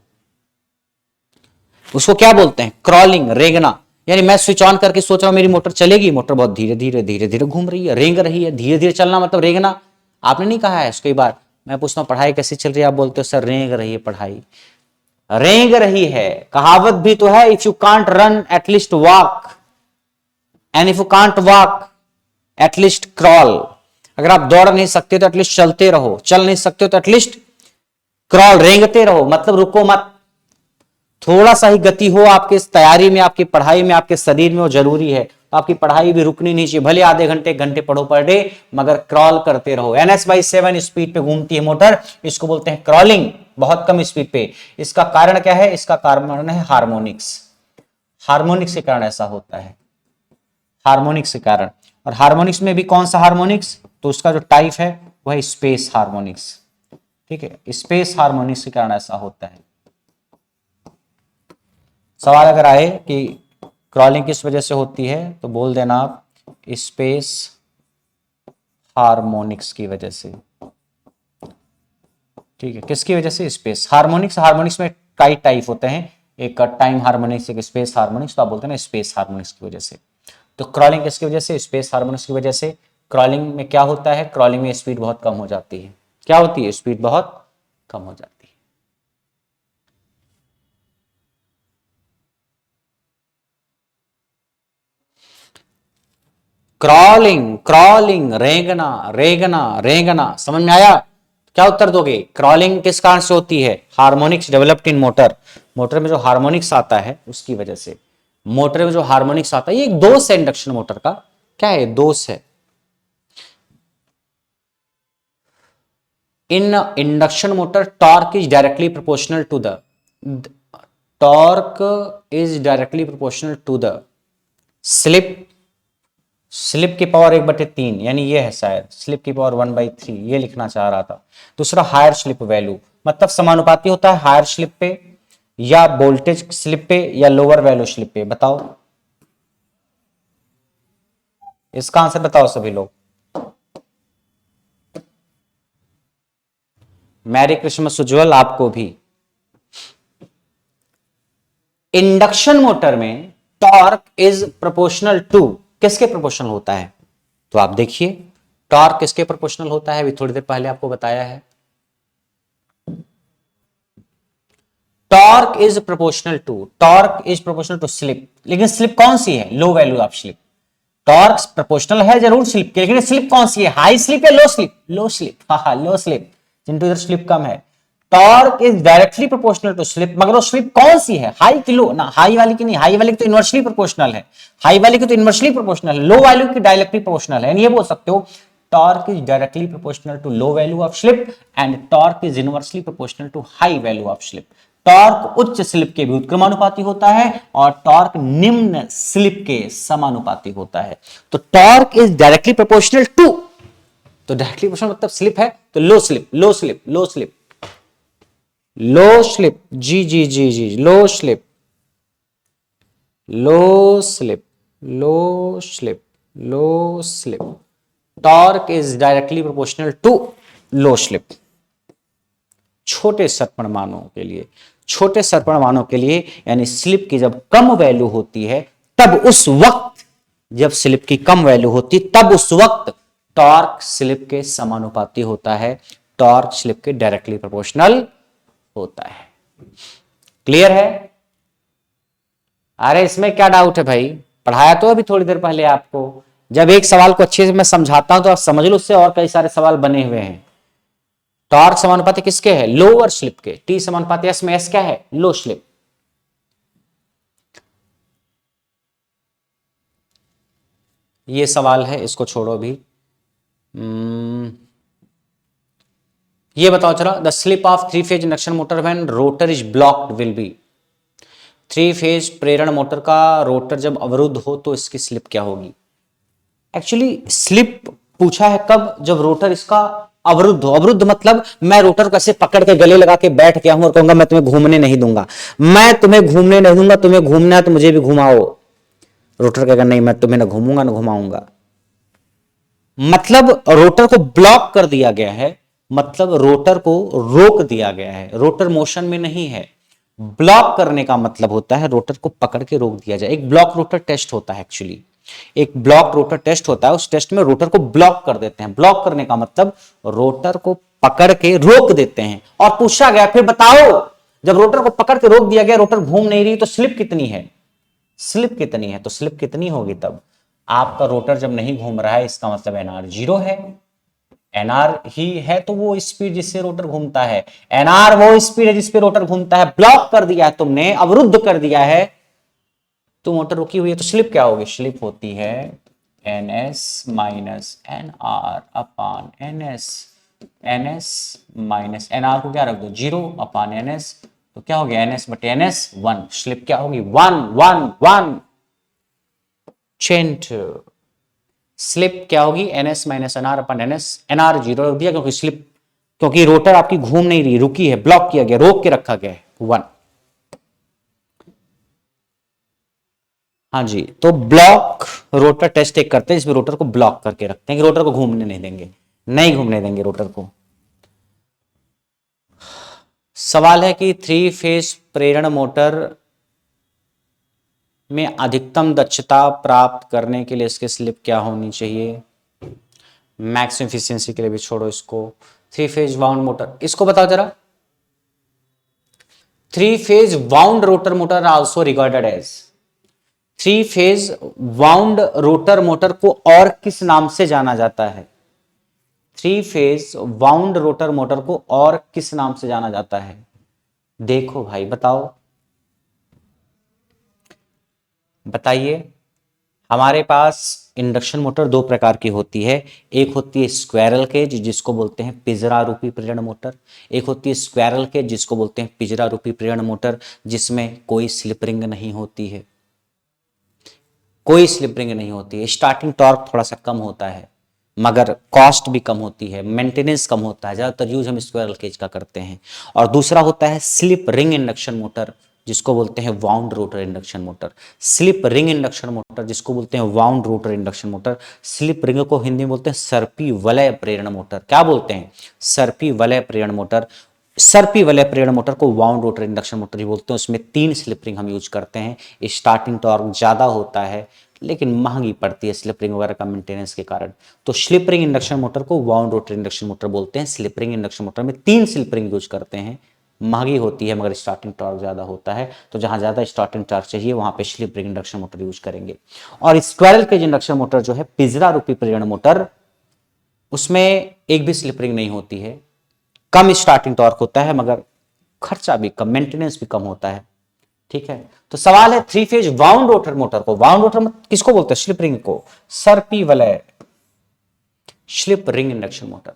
Speaker 1: उसको क्या बोलते हैं? क्रॉलिंग, रेंगना। यानी मैं स्विच ऑन करके सोच रहा हूं मेरी मोटर चलेगी, मोटर बहुत धीरे धीरे घूम रही है, रेंग रही है। धीरे धीरे चलना मतलब रेंगना। आपने नहीं कहा है कई बार, मैं पूछता हूं पढ़ाई कैसी चल रही है, आप बोलते हो सर रेंग रही है पढ़ाई। रेंग रही है, कहावत भी तो है, if you can't run at least walk, and if you can't walk at least crawl. अगर आप दौड़ नहीं सकते तो एटलीस्ट चलते रहो, चल नहीं सकते तो एटलीस्ट क्रॉल, रेंगते रहो, मतलब रुको मत। थोड़ा सा ही गति हो आपके तैयारी में, आपकी पढ़ाई में, आपके शरीर में, वो जरूरी है। आपकी पढ़ाई भी रुकनी नहीं चाहिए, भले आधे घंटे 1 घंटे पढ़ो पर डे, मगर क्रॉल करते रहो। NS/7 स्पीड पे घूमती है मोटर, इसको बोलते हैं क्रॉलिंग, बहुत कम स्पीड पे। इसका कारण क्या है? इसका कारण है हार्मोनिक्स। हार्मोनिक्स के कारण ऐसा होता है, हार्मोनिक्स के कारण। और हार्मोनिक्स में भी कौन सा हार्मोनिक्स? तो उसका जो टाइप है वह स्पेस हार्मोनिक्स। ठीक है, स्पेस हार्मोनिक्स के कारण ऐसा होता है। सवाल अगर आए कि क्रॉलिंग किस वजह से होती है तो बोल देना आप स्पेस हार्मोनिक्स की वजह से। ठीक है, किसकी वजह से? Space harmonics. हार्मोनिक्स में कई टाइप होते हैं, एक टाइम हार्मोनिक्स, एक स्पेस हार्मोनिक्स, तो आप बोलते हैं ना स्पेस हार्मोनिक्स की वजह से। तो क्रॉलिंग किसकी वजह से? स्पेस हार्मोनिक्स की वजह से। क्रॉलिंग में क्या होता है? क्रॉलिंग में स्पीड बहुत कम हो जाती है। क्या होती है? स्पीड बहुत कम हो जाती है। क्रॉलिंग, क्रॉलिंग, रेंगना, रेंगना, रेंगना, समझ में आया? क्या उत्तर दोगे? क्रॉलिंग किस कारण से होती है? Harmonics developed in motor. Motor में जो हार्मोनिक्स आता है उसकी वजह से। मोटर में जो हार्मोनिक्स आता है, ये एक दोष है इंडक्शन मोटर का। क्या है? दोष है। In induction motor torque is directly proportional to the torque is directly proportional to the slip. Slip की पावर 1/3, यानी ये है शायद स्लिप की पावर 1/3, ये लिखना चाह रहा था। दूसरा हायर स्लिप वैल्यू, मतलब समानुपाती होता है हायर स्लिप पे या वोल्टेज स्लिप पे या लोअर वैल्यू स्लिप पे। बताओ इसका आंसर बताओ सभी लोग। मैरी क्रिसमस उज्जवल, आपको भी। इंडक्शन मोटर में टॉर्क इज प्रोपोर्शनल टू किसके प्रोपोर्शनल होता है? तो आप देखिए टॉर्क किसके प्रोपोर्शनल होता है, अभी थोड़ी देर पहले आपको बताया है। Torque is proportional to slip. लेकिन स्लिप कौन सी है? Low value of slip. Torque proportional है जरूर स्लिप के, लेकिन स्लिप कौन सी है? हाई स्लिप या लो स्लिप? लो स्लिप, हाँ लो स्लिप, जिंटू इधर स्लिप कम है। Torque is directly proportional to slip, मगर वो स्लिप कौन सी है? हाई की लो? ना, हाई वाली की नहीं, हाई वाली की तो इनवर्सली प्रोपोर्शनल है। हाई वाली की तो इनवर्सली प्रोपोर्शनल है, लो वैल्यू की डायरेक्टली प्रोपोर्शनल है। ये बोल सकते हो torque is directly proportional to low value of slip and torque is inversely proportional to high value of slip. टॉर्क उच्च स्लिप के व्युत्क्रमानुपाती होता है और टॉर्क निम्न स्लिप के समानुपाती होता है। तो torque is directly proportional to, तो डायरेक्टली प्रोपोर्शनल मतलब स्लिप है तो low slip, low slip, low slip, low slip, जी जी जी जी, low slip, low slip, low slip, low slip. Torque is directly proportional to low slip. छोटे सरपण मानों के लिए, छोटे सरपण मानों के लिए, यानी स्लिप की जब कम वैल्यू होती है तब उस वक्त, जब स्लिप की कम वैल्यू होती तब उस वक्त टॉर्क स्लिप के समानुपाती होता है, टॉर्क स्लिप के डायरेक्टली प्रोपोर्शनल होता है। क्लियर है? अरे इसमें क्या डाउट है भाई? पढ़ाया तो अभी थोड़ी देर पहले आपको। जब एक सवाल को अच्छे से मैं समझाता हूं तो आप समझ लो, उससे और कई सारे सवाल बने हुए हैं। टॉर्क समानुपाती किसके है? लोअर स्लिप के। टी समानुपाती एस में एस क्या है? लो स्लिप। ये सवाल है, इसको छोड़ो भी। ये बताओ चलो, the slip of 3 phase induction motor when rotor is blocked will be. 3 phase प्रेरण मोटर का रोटर जब अवरुद्ध हो तो इसकी स्लिप क्या होगी? एक्चुअली स्लिप पूछा है कब? जब रोटर इसका अवरुद्ध हो। अवरुद्ध मतलब मैं रोटर को ऐसे पकड़ के गले लगा के बैठ गया हूं और कहूंगा मैं तुम्हें घूमने नहीं दूंगा, मैं तुम्हें घूमने नहीं दूंगा, तुम्हें घूमना है तो मुझे भी घुमाओ। रोटर कहेगा नहीं, मैं तुम्हें ना घूमूंगा ना घुमाऊंगा। मतलब रोटर को ब्लॉक कर दिया गया है, मतलब रोटर को रोक दिया गया है, रोटर मोशन में नहीं है। ब्लॉक करने का मतलब होता है रोटर को पकड़ के रोक दिया जाए। एक ब्लॉक रोटर टेस्ट होता है एक्चुअली, एक ब्लॉक रोटर टेस्ट होता है। उस टेस्ट में रोटर को ब्लॉक कर देते हैं। ब्लॉक करने का मतलब रोटर को पकड़ के रोक देते हैं। और पूछा गया फिर बताओ, जब रोटर को पकड़ के रोक दिया गया, रोटर घूम नहीं रही, तो स्लिप कितनी है? स्लिप कितनी है? तो स्लिप कितनी होगी तब? आपका रोटर जब नहीं घूम रहा है इसका मतलब एनआर 0 है। एनआर ही है तो वो स्पीड जिससे रोटर घूमता है, एनआर वो स्पीड है जिसपे रोटर घूमता है। ब्लॉक कर दिया है तुमने, अवरुद्ध कर दिया है तो मोटर रुकी हुई है, तो स्लिप क्या होगी? स्लिप होती है NS minus N R upon NS. NS minus NR को क्या रख दो? 0 अपान एनएस, तो क्या हो गया? एनएस बटे एनएस 1। स्लिप क्या होगी? 1 1 1। चेंट स्लिप क्या होगी? एनएस माइनस एनआर अपन एनएस। एनआर 0 रख दिया क्योंकि स्लिप, क्योंकि रोटर आपकी घूम नहीं रही, रुकी है, ब्लॉक किया गया, रोक के रखा गया है, 1। हाँ जी, तो ब्लॉक रोटर टेस्ट एक करते हैं जिसमें रोटर को ब्लॉक करके रखते हैं कि रोटर को घूमने नहीं देंगे, नहीं घूमने देंगे रोटर को। सवाल है कि 3 फेज प्रेरण मोटर में अधिकतम दक्षता प्राप्त करने के लिए इसकी स्लिप क्या होनी चाहिए? मैक्स एफिशिएंसी के लिए भी छोड़ो इसको। थ्री फेज वाउंड मोटर, इसको बताओ जरा। Three phase wound rotor motor also regarded as, three phase wound rotor motor को और किस नाम से जाना जाता है? Three phase wound rotor motor को और किस नाम से जाना जाता है? देखो भाई बताओ, बताइए। हमारे पास इंडक्शन मोटर दो प्रकार की होती है। एक होती है स्क्वायरल केज जिसको बोलते हैं पिंजरा रूपी प्रेरण मोटर। एक होती है स्क्वायरल केज जिसको बोलते हैं पिंजरा रूपी प्रेरण मोटर, जिसमें कोई स्लिप रिंग नहीं होती है। कोई स्लिप रिंग नहीं होती है। स्टार्टिंग टॉर्क थोड़ा सा कम होता है, मगर कॉस्ट भी कम होती है, मेंटेनेंस कम होता है। ज़्यादातर यूज हम स्क्वायरल केज का करते हैं। और दूसरा होता है स्लिप रिंग इंडक्शन मोटर जिसको बोलते हैं wound rotor induction motor. Slip ring induction motor जिसको बोलते हैं wound rotor induction motor. Slip ring को हिंदी में बोलते हैं सर्पी वलय प्रेरण मोटर। क्या बोलते हैं? सर्पी वलय प्रेरण मोटर। सर्पी वलय प्रेरण मोटर को वाउंड रोटर इंडक्शन मोटर ही बोलते हैं। उसमें 3 स्लिप रिंग हम यूज करते हैं। स्टार्टिंग टॉर्क ज्यादा होता है लेकिन महंगी पड़ती है स्लिप रिंग वगैरह का मेंटेनेंस के कारण। तो स्लिप रिंग इंडक्शन मोटर को वाउंड रोटर इंडक्शन मोटर बोलते हैं। स्लिप रिंग इंडक्शन मोटर में 3 स्लिप रिंग यूज करते हैं। महंगी होती है मगर स्टार्टिंग टॉर्क ज्यादा होता है, तो जहां ज्यादा स्टार्टिंग टॉर्क चाहिए वहां pay slip ring induction motor use करेंगे। और स्क्वायरल केज इंडक्शन मोटर जो है पिंजरा रूपी प्रेरण मोटर, उसमें एक भी स्लिप रिंग नहीं होती है। कम स्टार्टिंग टॉर्क होता है मगर खर्चा भी कम, मेंटेनेंस भी कम होता है। ठीक है, तो सवाल है three phase wound rotor motor को, वाउंड रोटर किसको बोलते हैं? स्लिप रिंग को। सर्पी वलय स्लिप रिंग इंडक्शन मोटर।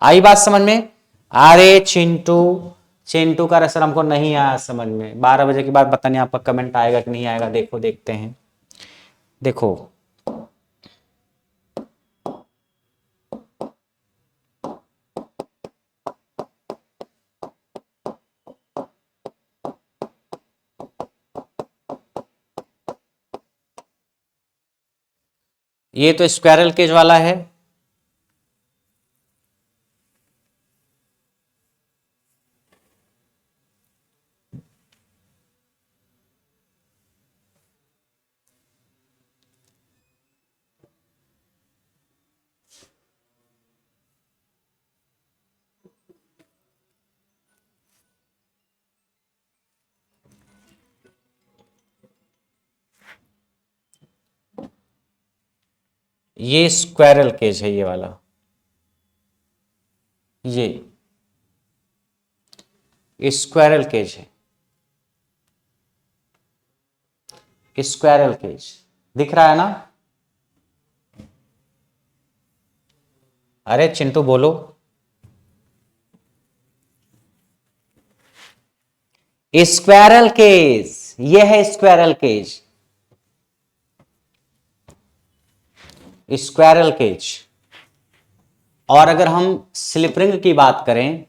Speaker 1: आई बात समझ में? अरे चिंटू, चिंटू का असर हमको नहीं आया समझ में। 12 बजे के बाद पता नहीं आपका कमेंट आएगा कि नहीं आएगा। देखो, देखते हैं। देखो, ये तो स्क्वायरल केज वाला है। ये स्क्वायरल केज है, ये वाला। ये स्क्वायरल केज है। स्क्वायरल केज दिख रहा है ना? अरे चिंटू बोलो। स्क्वायरल केज, ये है स्क्वायरल केज। Squirrel cage. और अगर हम स्लिप रिंग की बात करें,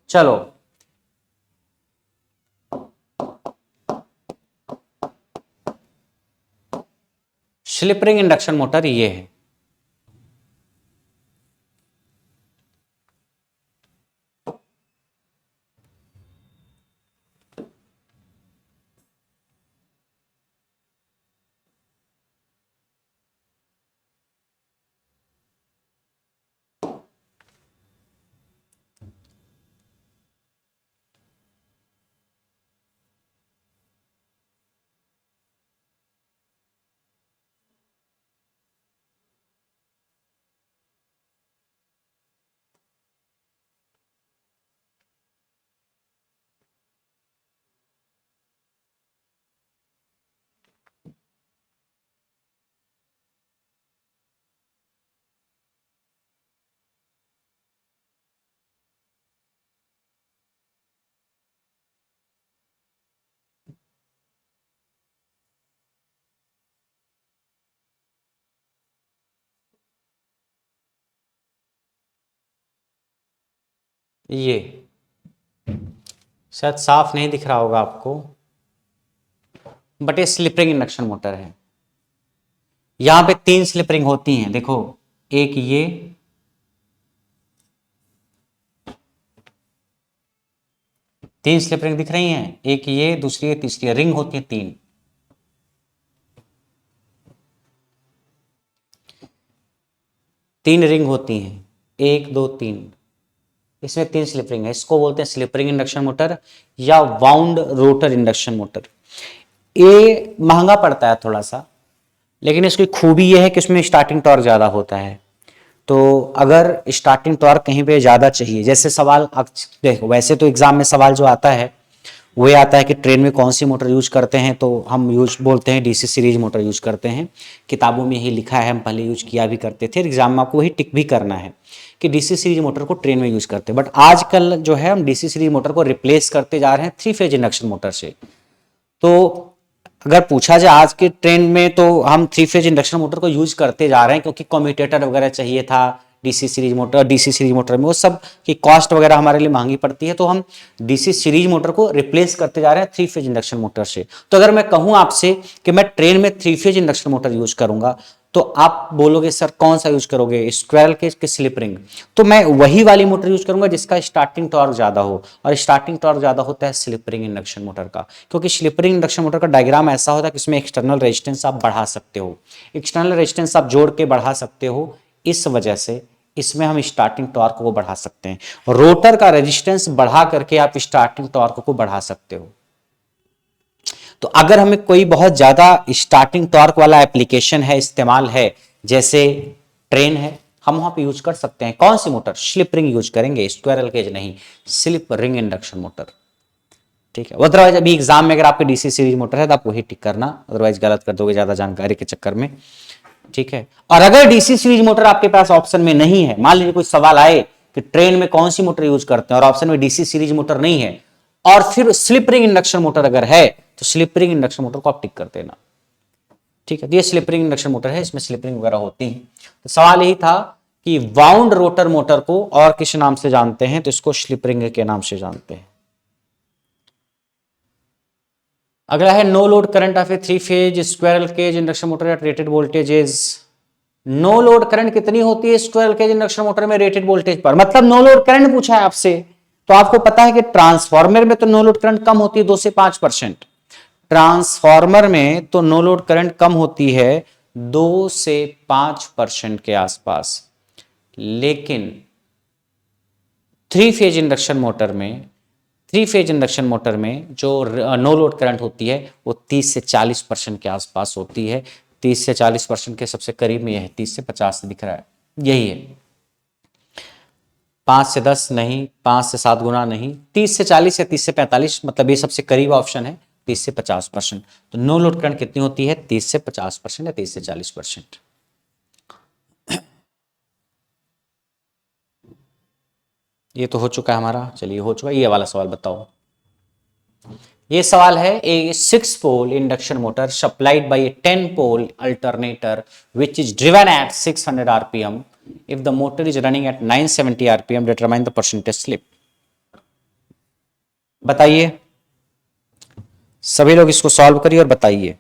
Speaker 1: चलो स्लिप रिंग इंडक्शन मोटर ये है। ये शायद साफ नहीं दिख रहा होगा आपको, बट ये स्लिप रिंग इंडक्शन मोटर है। यहां पे 3 स्लिप रिंग होती हैं, देखो, एक ये, तीन स्लिप रिंग दिख रही हैं, एक ये, दूसरी, तीसरी रिंग होती है 3। तीन रिंग होती हैं, 1 2 3, इसमें 3 स्लिप रिंग है। इसको बोलते हैं स्लिप रिंग इंडक्शन मोटर या वाउंड रोटर इंडक्शन मोटर। ये महंगा पड़ता है थोड़ा सा, लेकिन इसकी खूबी यह है कि इसमें स्टार्टिंग टॉर्क ज्यादा होता है। तो अगर स्टार्टिंग टॉर्क कहीं पे ज्यादा चाहिए, जैसे सवाल देखो, वैसे तो एग्जाम में सवाल जो आता है वो आता है कि ट्रेन में कौन सी मोटर यूज करते हैं, तो हम यूज बोलते हैं डीसी सीरीज मोटर यूज करते हैं। किताबों में यही लिखा है, हम पहले यूज किया भी करते थे, एग्जाम में आपको वही टिक भी करना है कि डीसी सीरीज मोटर को ट्रेन में यूज करते हैं। बट आजकल जो है हम डीसी सीरीज मोटर को रिप्लेस करते जा रहे हैं 3 फेज इंडक्शन मोटर से। तो अगर पूछा जाए आज के ट्रेंड में, तो हम 3 फेज इंडक्शन मोटर को यूज करते जा रहे हैं, क्योंकि कम्यूटेटर वगैरह चाहिए था डीसी सीरीज मोटर में वो सब की कॉस्ट वगैरह हमारे लिए महंगी पड़ती है, तो हम डीसी सीरीज मोटर को रिप्लेस करते जा रहे हैं 3 फेज इंडक्शन मोटर से। तो अगर मैं कहूं आपसे कि मैं ट्रेन में 3 फेज इंडक्शन मोटर यूज करूंगा, तो आप बोलोगे सर कौन सा यूज करोगे, स्क्वायरल केज के स्लिप रिंग? तो मैं वही वाली मोटर यूज करूंगा जिसका स्टार्टिंग टॉर्क ज्यादा हो, और स्टार्टिंग टॉर्क ज्यादा होता है स्लिप रिंग इंडक्शन मोटर का, क्योंकि स्लिप रिंग इंडक्शन मोटर का डायग्राम ऐसा होता है कि इसमें एक्सटर्नल रेजिस्टेंस आप बढ़ा सकते हो, एक्सटर्नल रेजिस्टेंस आप जोड़ के बढ़ा सकते हो, इस वजह से इसमें हम स्टार्टिंग टॉर्क को बढ़ा सकते हैं। रोटर का रेजिस्टेंस बढ़ा करके आप स्टार्टिंग टॉर्क को बढ़ा सकते हो। तो अगर हमें कोई बहुत ज्यादा स्टार्टिंग टॉर्क वाला एप्लीकेशन है, इस्तेमाल है, जैसे ट्रेन है, हम वहां पे यूज कर सकते हैं कौन सी मोटर, स्लिप रिंग यूज करेंगे, स्क्वायरल केज नहीं, स्लिप रिंग इंडक्शन मोटर। ठीक है, अदरवाइज अभी एग्जाम में अगर आपके डीसी सीरीज मोटर है तो आप वही टिक करना, अदरवाइज गलत कर दोगे ज्यादा जानकारी के चक्कर में। ठीक है, और अगर डीसी सीरीज मोटर आपके पास ऑप्शन में नहीं है, मान लीजिए कोई सवाल आए कि ट्रेन में कौन सी मोटर यूज करते हैं और ऑप्शन में डीसी सीरीज मोटर नहीं है, और फिर स्लिप रिंग इंडक्शन मोटर अगर है, तो स्लिप रिंग इंडक्शन मोटर को आप टिक कर देना। ठीक है, तो ये स्लिप रिंग इंडक्शन मोटर है, इसमें स्लिप रिंग वगैरह होती है। तो सवाल यही था कि वाउंड रोटर मोटर को और किस नाम से जानते हैं, तो इसको स्लिप रिंग के नाम से जानते हैं। अगला है no load current of a 3 phase squirrel cage induction motor at rated voltages. No load current कितनी होती है स्क्वायरल केज इंडक्शन मोटर में रेटेड वोल्टेज पर, मतलब नो लोड करंट पूछा है आपसे, तो आपको पता है कि ट्रांसफार्मर में तो नो लोड करंट कम होती है 2 से 5%, ट्रांसफार्मर में तो नो लोड करंट कम होती है 2 से 5% के आसपास, लेकिन 3 फेज इंडक्शन मोटर में, 3 फेज इंडक्शन मोटर में जो नो लोड करंट होती है वो 30 से 40% के आसपास होती है। 30 से 40% के सबसे करीब में यह है, 30 से 50 दिख रहा है, यही है, 5 से 10 नहीं, 5 से 7 गुना नहीं, 30 से 40 या 30 से 45, मतलब ये सबसे करीब ऑप्शन है 30 से 50%। तो नो लोड करंट कितनी होती है, 30 से 50% या 30 से 40%। ये तो हो चुका है हमारा, चलिए हो चुका है। ये वाला सवाल बताओ। ये सवाल है, a 6 pole induction motor supplied by a 10 pole alternator which is driven at 600 rpm, if the motor is running at 970 rpm determine the percentage slip। बताइए, सभी लोग इसको सॉल्व करिए और बताइए।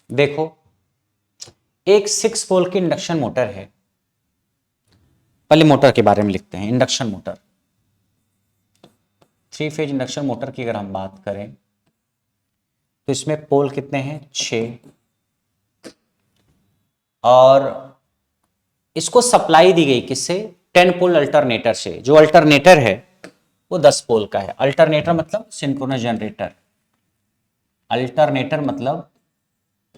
Speaker 1: देखो, एक 6 पोल की इंडक्शन मोटर है, पहले मोटर के बारे में लिखते हैं। Induction motor, 3 phase induction motor की अगर हम बात करें तो इसमें पोल कितने हैं, 6, और इसको सप्लाई दी गई किससे, 10 पोल अल्टरनेटर से। जो अल्टरनेटर है वो 10 पोल का है। अल्टरनेटर मतलब सिंक्रोनस जनरेटर, अल्टरनेटर मतलब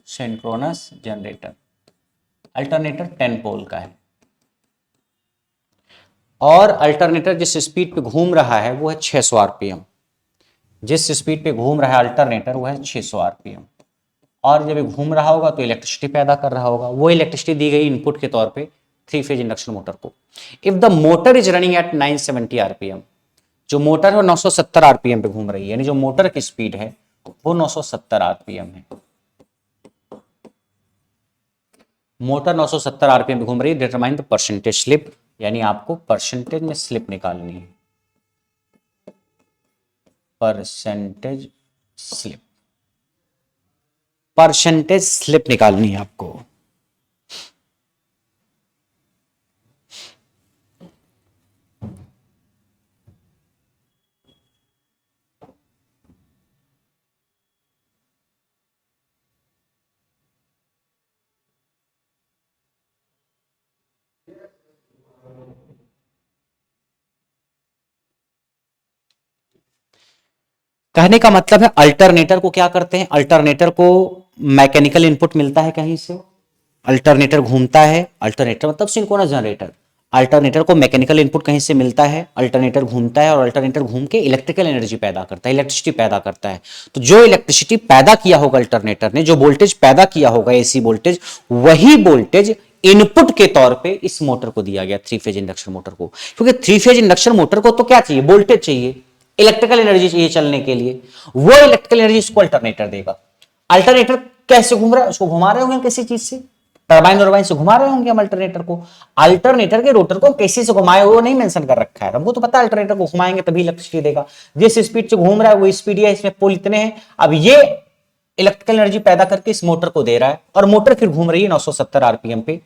Speaker 1: सिंक्रोनस जनरेटर, अल्टरनेटर 10 पोल का है। और अल्टरनेटर जिस स्पीड पे घूम रहा है वो है 600 आरपीएम, जिस स्पीड पे घूम रहा है अल्टरनेटर वो है 600 आरपीएम। और जब ये घूम रहा होगा तो इलेक्ट्रिसिटी पैदा कर रहा होगा, वो इलेक्ट्रिसिटी दी गई इनपुट के तौर पे 3 फेज इंडक्शन मोटर को। If the motor is running at 970 RPM, जो मोटर है 970 आरपीएम पे घूम रही है, यानी जो मोटर की स्पीड है वो 970 आरपीएम है। मोटर 970 आरपीएम पे घूम रही है। डिटरमाइन द परसेंटेज स्लिप, यानी आपको परसेंटेज में स्लिप निकालनी है, परसेंटेज स्लिप, परसेंटेज स्लिप निकालनी है आपको। कहने का मतलब है अल्टरनेटर को क्या करते हैं, अल्टरनेटर को मैकेनिकल इनपुट मिलता है कहीं से, अल्टरनेटर घूमता है, अल्टरनेटर मतलब सिंक्रोनस जनरेटर, अल्टरनेटर को मैकेनिकल इनपुट कहीं से मिलता है, अल्टरनेटर घूमता है और अल्टरनेटर घूम के इलेक्ट्रिकल एनर्जी पैदा करता है, इलेक्ट्रिसिटी पैदा करता है। तो जो इलेक्ट्रिसिटी पैदा किया होगा अल्टरनेटर ने, जो वोल्टेज पैदा किया होगा एसी वोल्टेज, वही वोल्टेज इनपुट के तौर पे इस मोटर को दिया गया, 3 फेज इंडक्शन मोटर को। क्योंकि 3 फेज इंडक्शन मोटर को तो क्या चाहिए, वोल्टेज चाहिए, इलेक्ट्रिकल एनर्जी चाहिए चलने के लिए, वो इलेक्ट्रिकल एनर्जी इसको अल्टरनेटर देगा। अल्टरनेटर कैसे घूम रहा है, उसको घुमा रहे होंगे किसी चीज से, टरबाइन वरबाइन से घुमा रहे होंगे हम अल्टरनेटर को। अल्टरनेटर के रोटर को कैसे से घुमाए वो नहीं मेंशन कर रखा है, हमको तो पता है अल्टरनेटर को घुमाएंगे तभी इलेक्ट्रिसिटी देगा। जिस स्पीड से घूम रहा है वो स्पीड है, इसमें पोल इतने हैं, अब ये इलेक्ट्रिकल एनर्जी पैदा करके इस मोटर को दे रहा है और मोटर फिर घूम रही है 970 आरपीएम पे।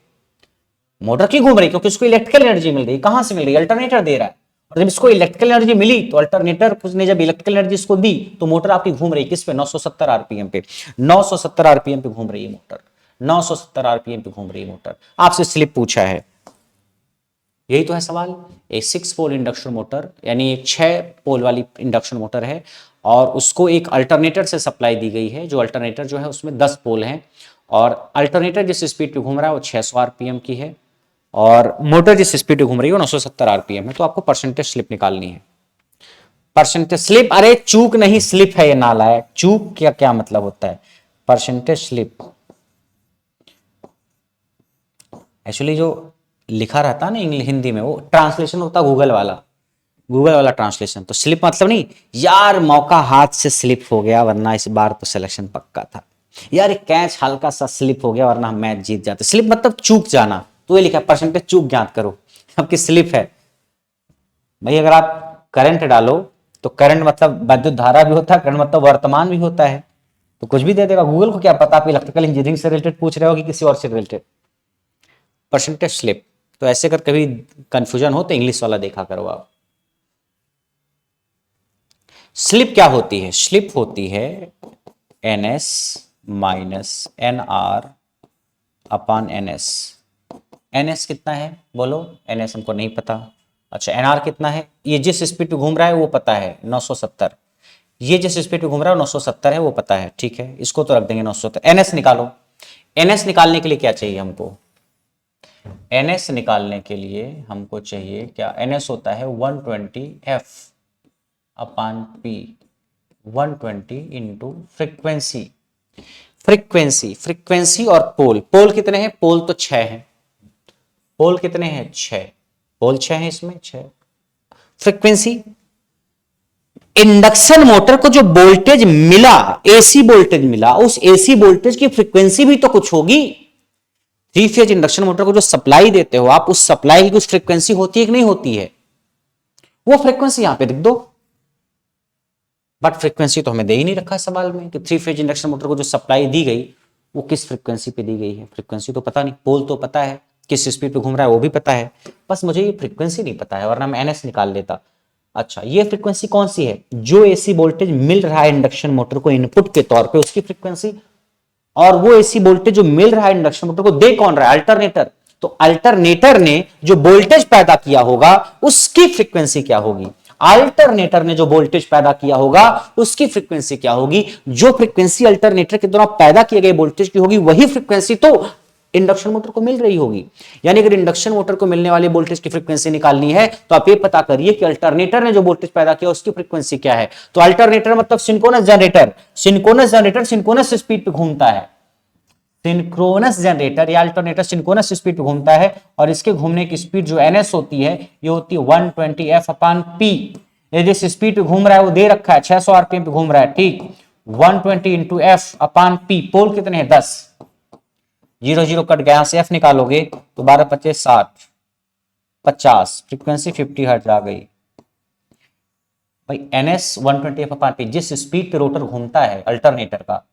Speaker 1: मोटर क्यों घूम रही है, क्योंकि उसको इलेक्ट्रिकल एनर्जी मिल रही है। कहां से मिल रही है, अल्टरनेटर दे रहा है। और जब इसको इलेक्ट्रिकल एनर्जी मिली तो अल्टरनेटर ने जब इलेक्ट्रिकल एनर्जी इसको दी तो मोटर आपकी घूम रही है किस पे, 970 आरपीएम पे। 970 आरपीएम पे घूम रही है मोटर, 970 आरपीएम पे घूम रही है मोटर। आपसे स्लिप पूछा है, यही तो है सवाल। एक 6 पोल इंडक्शन मोटर, यानी एक 6 पोल वाली इंडक्शन मोटर है और उसको एक अल्टरनेटर से सप्लाई दी गई है। जो अल्टरनेटर जो है उसमें 10 पोल हैं और अल्टरनेटर जिस स्पीड पे घूम रहा है वो 600 आरपीएम की है और मोटर जिस स्पीड पे घूम रही है वो 970 आरपीएम है। तो आपको परसेंटेज स्लिप निकालनी है। परसेंटेज स्लिप, अरे चूक नहीं स्लिप है ये, नालायक। चूक क्या क्या मतलब होता है, परसेंटेज स्लिप एक्चुअली जो लिखा रहता है ना हिंदी में, वो ट्रांसलेशन होता है गूगल वाला, गूगल वाला ट्रांसलेशन। तो स्लिप मतलब नहीं यार मौका हाथ से स्लिप हो गया वरना इस बार तो सिलेक्शन पक्का था, यार एक कैच हल्का सा स्लिप हो गया वरना हम मैच जीत जाते। स्लिप मतलब चूक जाना, तो ये लिखा परसेंटेज चूक ज्ञात करो, आपकी स्लिप है भाई। अगर आप करंट डालो तो करंट मतलब विद्युत धारा भी होता है, करंट मतलब वर्तमान भी होता है, तो कुछ भी दे देगा। गूगल को क्या पता आप इलेक्ट्रिकल इंजीनियरिंग से रिलेटेड पूछ रहे हो कि किसी और से रिलेटेड। परसेंटेज स्लिप, तो ऐसे अगर कभी कंफ्यूजन हो तो इंग्लिश वाला देखा करो आप। स्लिप क्या होती है, स्लिप होती है NS minus NR upon NS। NS कितना है बोलो, NS हमको नहीं पता। अच्छा NR कितना है, ये जिस स्पीड पे घूम रहा है वो पता है 970, ये जिस स्पीड पे घूम रहा है 970 है वो पता है, ठीक है इसको तो रख देंगे 970। NS निकालो, NS निकालने के लिए क्या चाहिए हमको, NS निकालने के लिए हमको चाहिए क्या, NS होता है 120F upon P, 120 into frequency. Frequency, frequency और पोल, पोल कितने हैं, पोल तो 6 हैं, पोल कितने हैं 6, पोल 6 हैं इसमें 6। फ्रीक्वेंसी, इंडक्शन मोटर को जो वोल्टेज मिला, एसी वोल्टेज मिला, उस एसी वोल्टेज की फ्रीक्वेंसी भी तो कुछ होगी। 3 फेज इंडक्शन मोटर को जो सप्लाई देते हो आप, उस सप्लाई की कुछ फ्रीक्वेंसी होती है कि नहीं होती है, वो फ्रीक्वेंसी यहां पे लिख दो। बट फ्रीक्वेंसी तो हमें दे ही नहीं रखा है सवाल में कि 3 फेज इंडक्शन मोटर को जो सप्लाई दी गई वो किस फ्रीक्वेंसी पे दी गई है। फ्रीक्वेंसी तो पता नहीं, पोल तो पता है, किस स्पीड पे घूम रहा है वो भी पता है, बस मुझे ये फ्रीक्वेंसी नहीं पता है, वरना मैं NS निकाल लेता। अच्छा ये फ्रीक्वेंसी कौन सी है, जो एसी वोल्टेज मिल रहा है इंडक्शन मोटर को इनपुट के तौर पे उसकी फ्रीक्वेंसी, और वो एसी वोल्टेज जो मिल रहा है इंडक्शन मोटर को दे कौन रहा है, अल्टरनेटर। तो अल्टरनेटर ने जो वोल्टेज पैदा किया होगा उसकी फ्रीक्वेंसी क्या होगी। अल्टरनेटर ने जो वोल्टेज पैदा किया होगा उसकी फ्रीक्वेंसी क्या होगी? जो फ्रीक्वेंसी अल्टरनेटर के द्वारा पैदा किए गए वोल्टेज की होगी वही फ्रीक्वेंसी तो इंडक्शन मोटर को मिल रही होगी। यानी अगर इंडक्शन मोटर को मिलने वाले वोल्टेज की फ्रीक्वेंसी निकालनी है तो आप ये पता करिए कि अल्टरनेटर ने जो वोल्टेज पैदा किया उसकी फ्रीक्वेंसी क्या है। तो अल्टरनेटर मतलब synchronous generator. Synchronous generator synchronous speed पे घूमता है। सिंक्रोनस जनरेटर या अल्टरनेटर सिंक्रोनस स्पीड पे घूमता है और इसके घूमने की स्पीड जो ns होती है ये होती है 120 f/p। ये जिस स्पीड पे घूम रहा है वो दे रखा है 600 आरपीएम पे घूम रहा है, ठीक। 120 इंटू f/p, पोल कितने हैं 10, 0 0 कट गया, से f निकालोगे तो 12 25 60 50, फ्रीक्वेंसी 50 हर्ट्ज आ गई भाई। ns 120 f/p जिस स्पीड पे रोटर घूमता है अल्टरनेटर का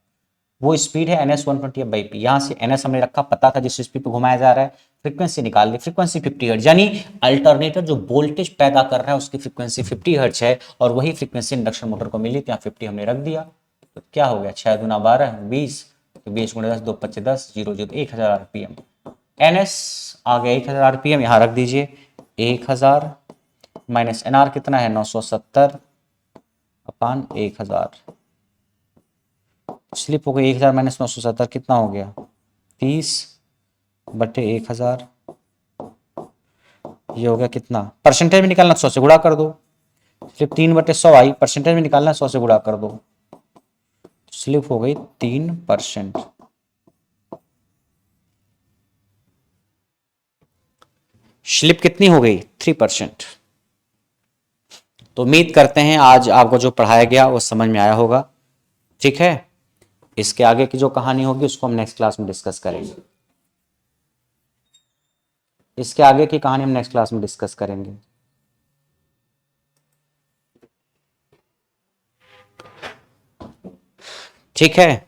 Speaker 1: वो स्पीड है ns 120 f/p। यहां से ns हमने रखा, पता था जिस स्पीड पे घुमाया जा रहा है, फ्रीक्वेंसी निकाल ली, फ्रीक्वेंसी 50 हर्ट्ज। यानी अल्टरनेटर जो वोल्टेज पैदा कर रहा है उसकी फ्रीक्वेंसी 50 हर्ट्ज है और वही फ्रीक्वेंसी इंडक्शन मोटर को मिली, यहाँ 50 हमने रख दिया। तो क्या हो गया 6 दूना 12 20, तो 20 गुणे 10 2 25 10 0 0 1000 आरपीएम। ns आ गया 1000 आरपीएम, यहां रख दीजिए 1000 माइनस nr कितना है 970/1000। स्लिप हो गई 1000 माइनस 970 कितना हो गया 30/1000। ये हो गया कितना, परसेंटेज में निकालना 100 से गुणा कर दो। स्लिप 3/100 आई, परसेंटेज में निकालना 100 से गुणा कर दो, स्लिप हो गई 3%। स्लिप कितनी हो गई 3%। तो उम्मीद करते हैं आज आपको जो पढ़ाया गया वो समझ में आया होगा, ठीक है। इसके आगे की जो कहानी होगी उसको हम नेक्स्ट क्लास में डिस्कस करेंगे। इसके आगे की कहानी हम नेक्स्ट क्लास में डिस्कस करेंगे। ठीक है।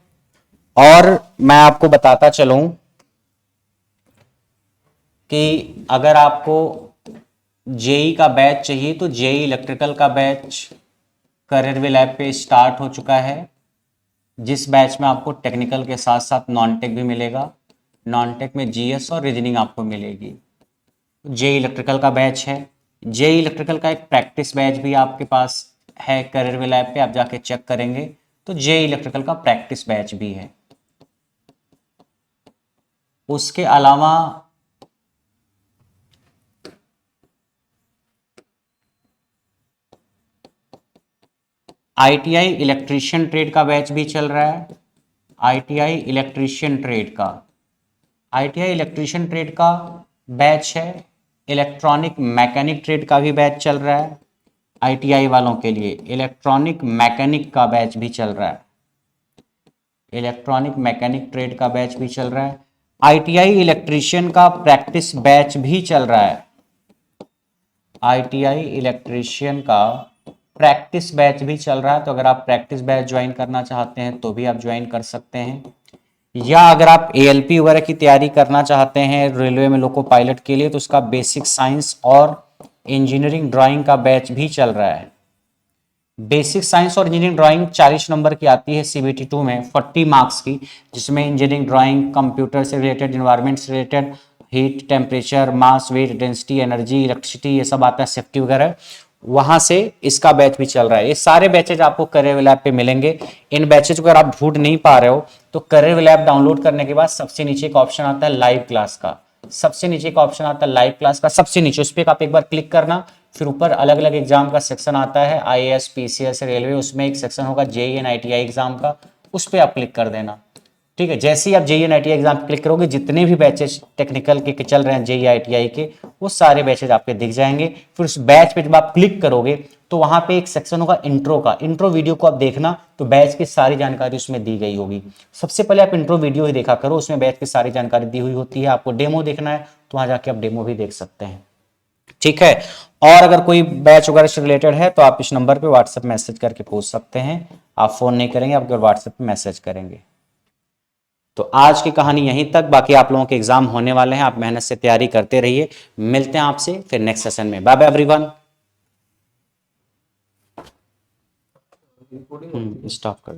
Speaker 1: और मैं आपको बताता चलूं कि अगर आपको जेई का बैच चाहिए तो जेई इलेक्ट्रिकल का बैच करियर लैब पे स्टार्ट हो चुका है, जिस बैच में आपको टेक्निकल के साथ साथ नॉन टेक भी मिलेगा। नॉन टेक में जीएस और रीजनिंग आपको मिलेगी। जेई इलेक्ट्रिकल का बैच है। जेई इलेक्ट्रिकल का एक प्रैक्टिस बैच भी आपके पास है करियर लैब पे, आप जाके चेक करेंगे तो जेई इलेक्ट्रिकल का प्रैक्टिस बैच भी है। उसके अलावा आईटीआई इलेक्ट्रीशियन ट्रेड का बैच भी चल रहा है। आईटीआई इलेक्ट्रीशियन ट्रेड का, आईटीआई इलेक्ट्रीशियन ट्रेड का बैच है। इलेक्ट्रॉनिक मैकेनिक ट्रेड का भी बैच चल रहा है आईटीआई वालों के लिए। इलेक्ट्रॉनिक मैकेनिक का बैच भी चल रहा है। इलेक्ट्रॉनिक मैकेनिक ट्रेड का बैच भी चल रहा है। आईटीआई इलेक्ट्रीशियन का प्रैक्टिस बैच भी चल रहा है। आईटीआई इलेक्ट्रीशियन का प्रैक्टिस बैच भी चल रहा है। तो अगर आप प्रैक्टिस बैच ज्वाइन करना चाहते हैं तो भी आप ज्वाइन कर सकते हैं, या अगर आप एएलपी वगैरह की तैयारी करना चाहते हैं रेलवे में लोको पायलट के लिए तो उसका बेसिक साइंस और इंजीनियरिंग ड्राइंग का बैच भी चल रहा है। बेसिक साइंस और इंजीनियरिंग ड्राइंग 40 नंबर की आती है सीबीटी 2 में 40 मार्क्स की, जिसमें इंजीनियरिंग ड्राइंग कंप्यूटर से रिलेटेड, एनवायरनमेंट से रिलेटेड, हीट, टेम्परेचर, मास, वेट, डेंसिटी, एनर्जी, इलेक्ट्रिसिटी, ये सब आता है, सेफ्टी वगैरह। वहां से इसका बैच भी चल रहा है। ये सारे बैचेज आपको करियर लैब पे मिलेंगे। इन बैचेज को अगर आप ढूंढ नहीं पा रहे हो तो करियर लैब डाउनलोड करने के बाद सबसे नीचे एक ऑप्शन आता है लाइव क्लास का। सबसे नीचे एक ऑप्शन आता है लाइव क्लास का, सबसे नीचे उस पर आप एक बार क्लिक करना। फिर ऊपर अलग अलग एग्जाम का सेक्शन आता है, आईएएस, पीसीएस, रेलवे, उसमें एक सेक्शन होगा जेईई एंड आईटीआई एग्जाम का, उस पर आप क्लिक कर देना। ठीक है, जैसे ही आप JEE and ITI exam click करोगे जितने भी बैचेस टेक्निकल के चल रहे हैं जेईई आईटीआई के, वो सारे बैचेज आपके दिख जाएंगे। फिर उस बैच पे जब आप क्लिक करोगे तो वहां पे एक सेक्शन होगा इंट्रो का। इंट्रो वीडियो को आप देखना तो बैच की सारी जानकारी उसमें दी गई होगी। सबसे पहले आप इंट्रो वीडियो ही देखा करो, उसमें बैच की सारी जानकारी दी हुई होती है। आपको डेमो देखना है तो वहां जाके आप डेमो भी देख सकते हैं। ठीक है, और अगर कोई बैच वगैरह से रिलेटेड है तो आप इस नंबर पे व्हाट्सएप मैसेज करके पूछ सकते हैं। आप फोन नहीं करेंगे, आप व्हाट्सएप पे मैसेज करेंगे। तो आज की कहानी यहीं तक, बाकी आप लोगों के एग्जाम होने वाले हैं, आप मेहनत से तैयारी करते रहिए। मिलते हैं आपसे फिर नेक्स्ट सेशन में। Bye bye everyone. स्टॉप कर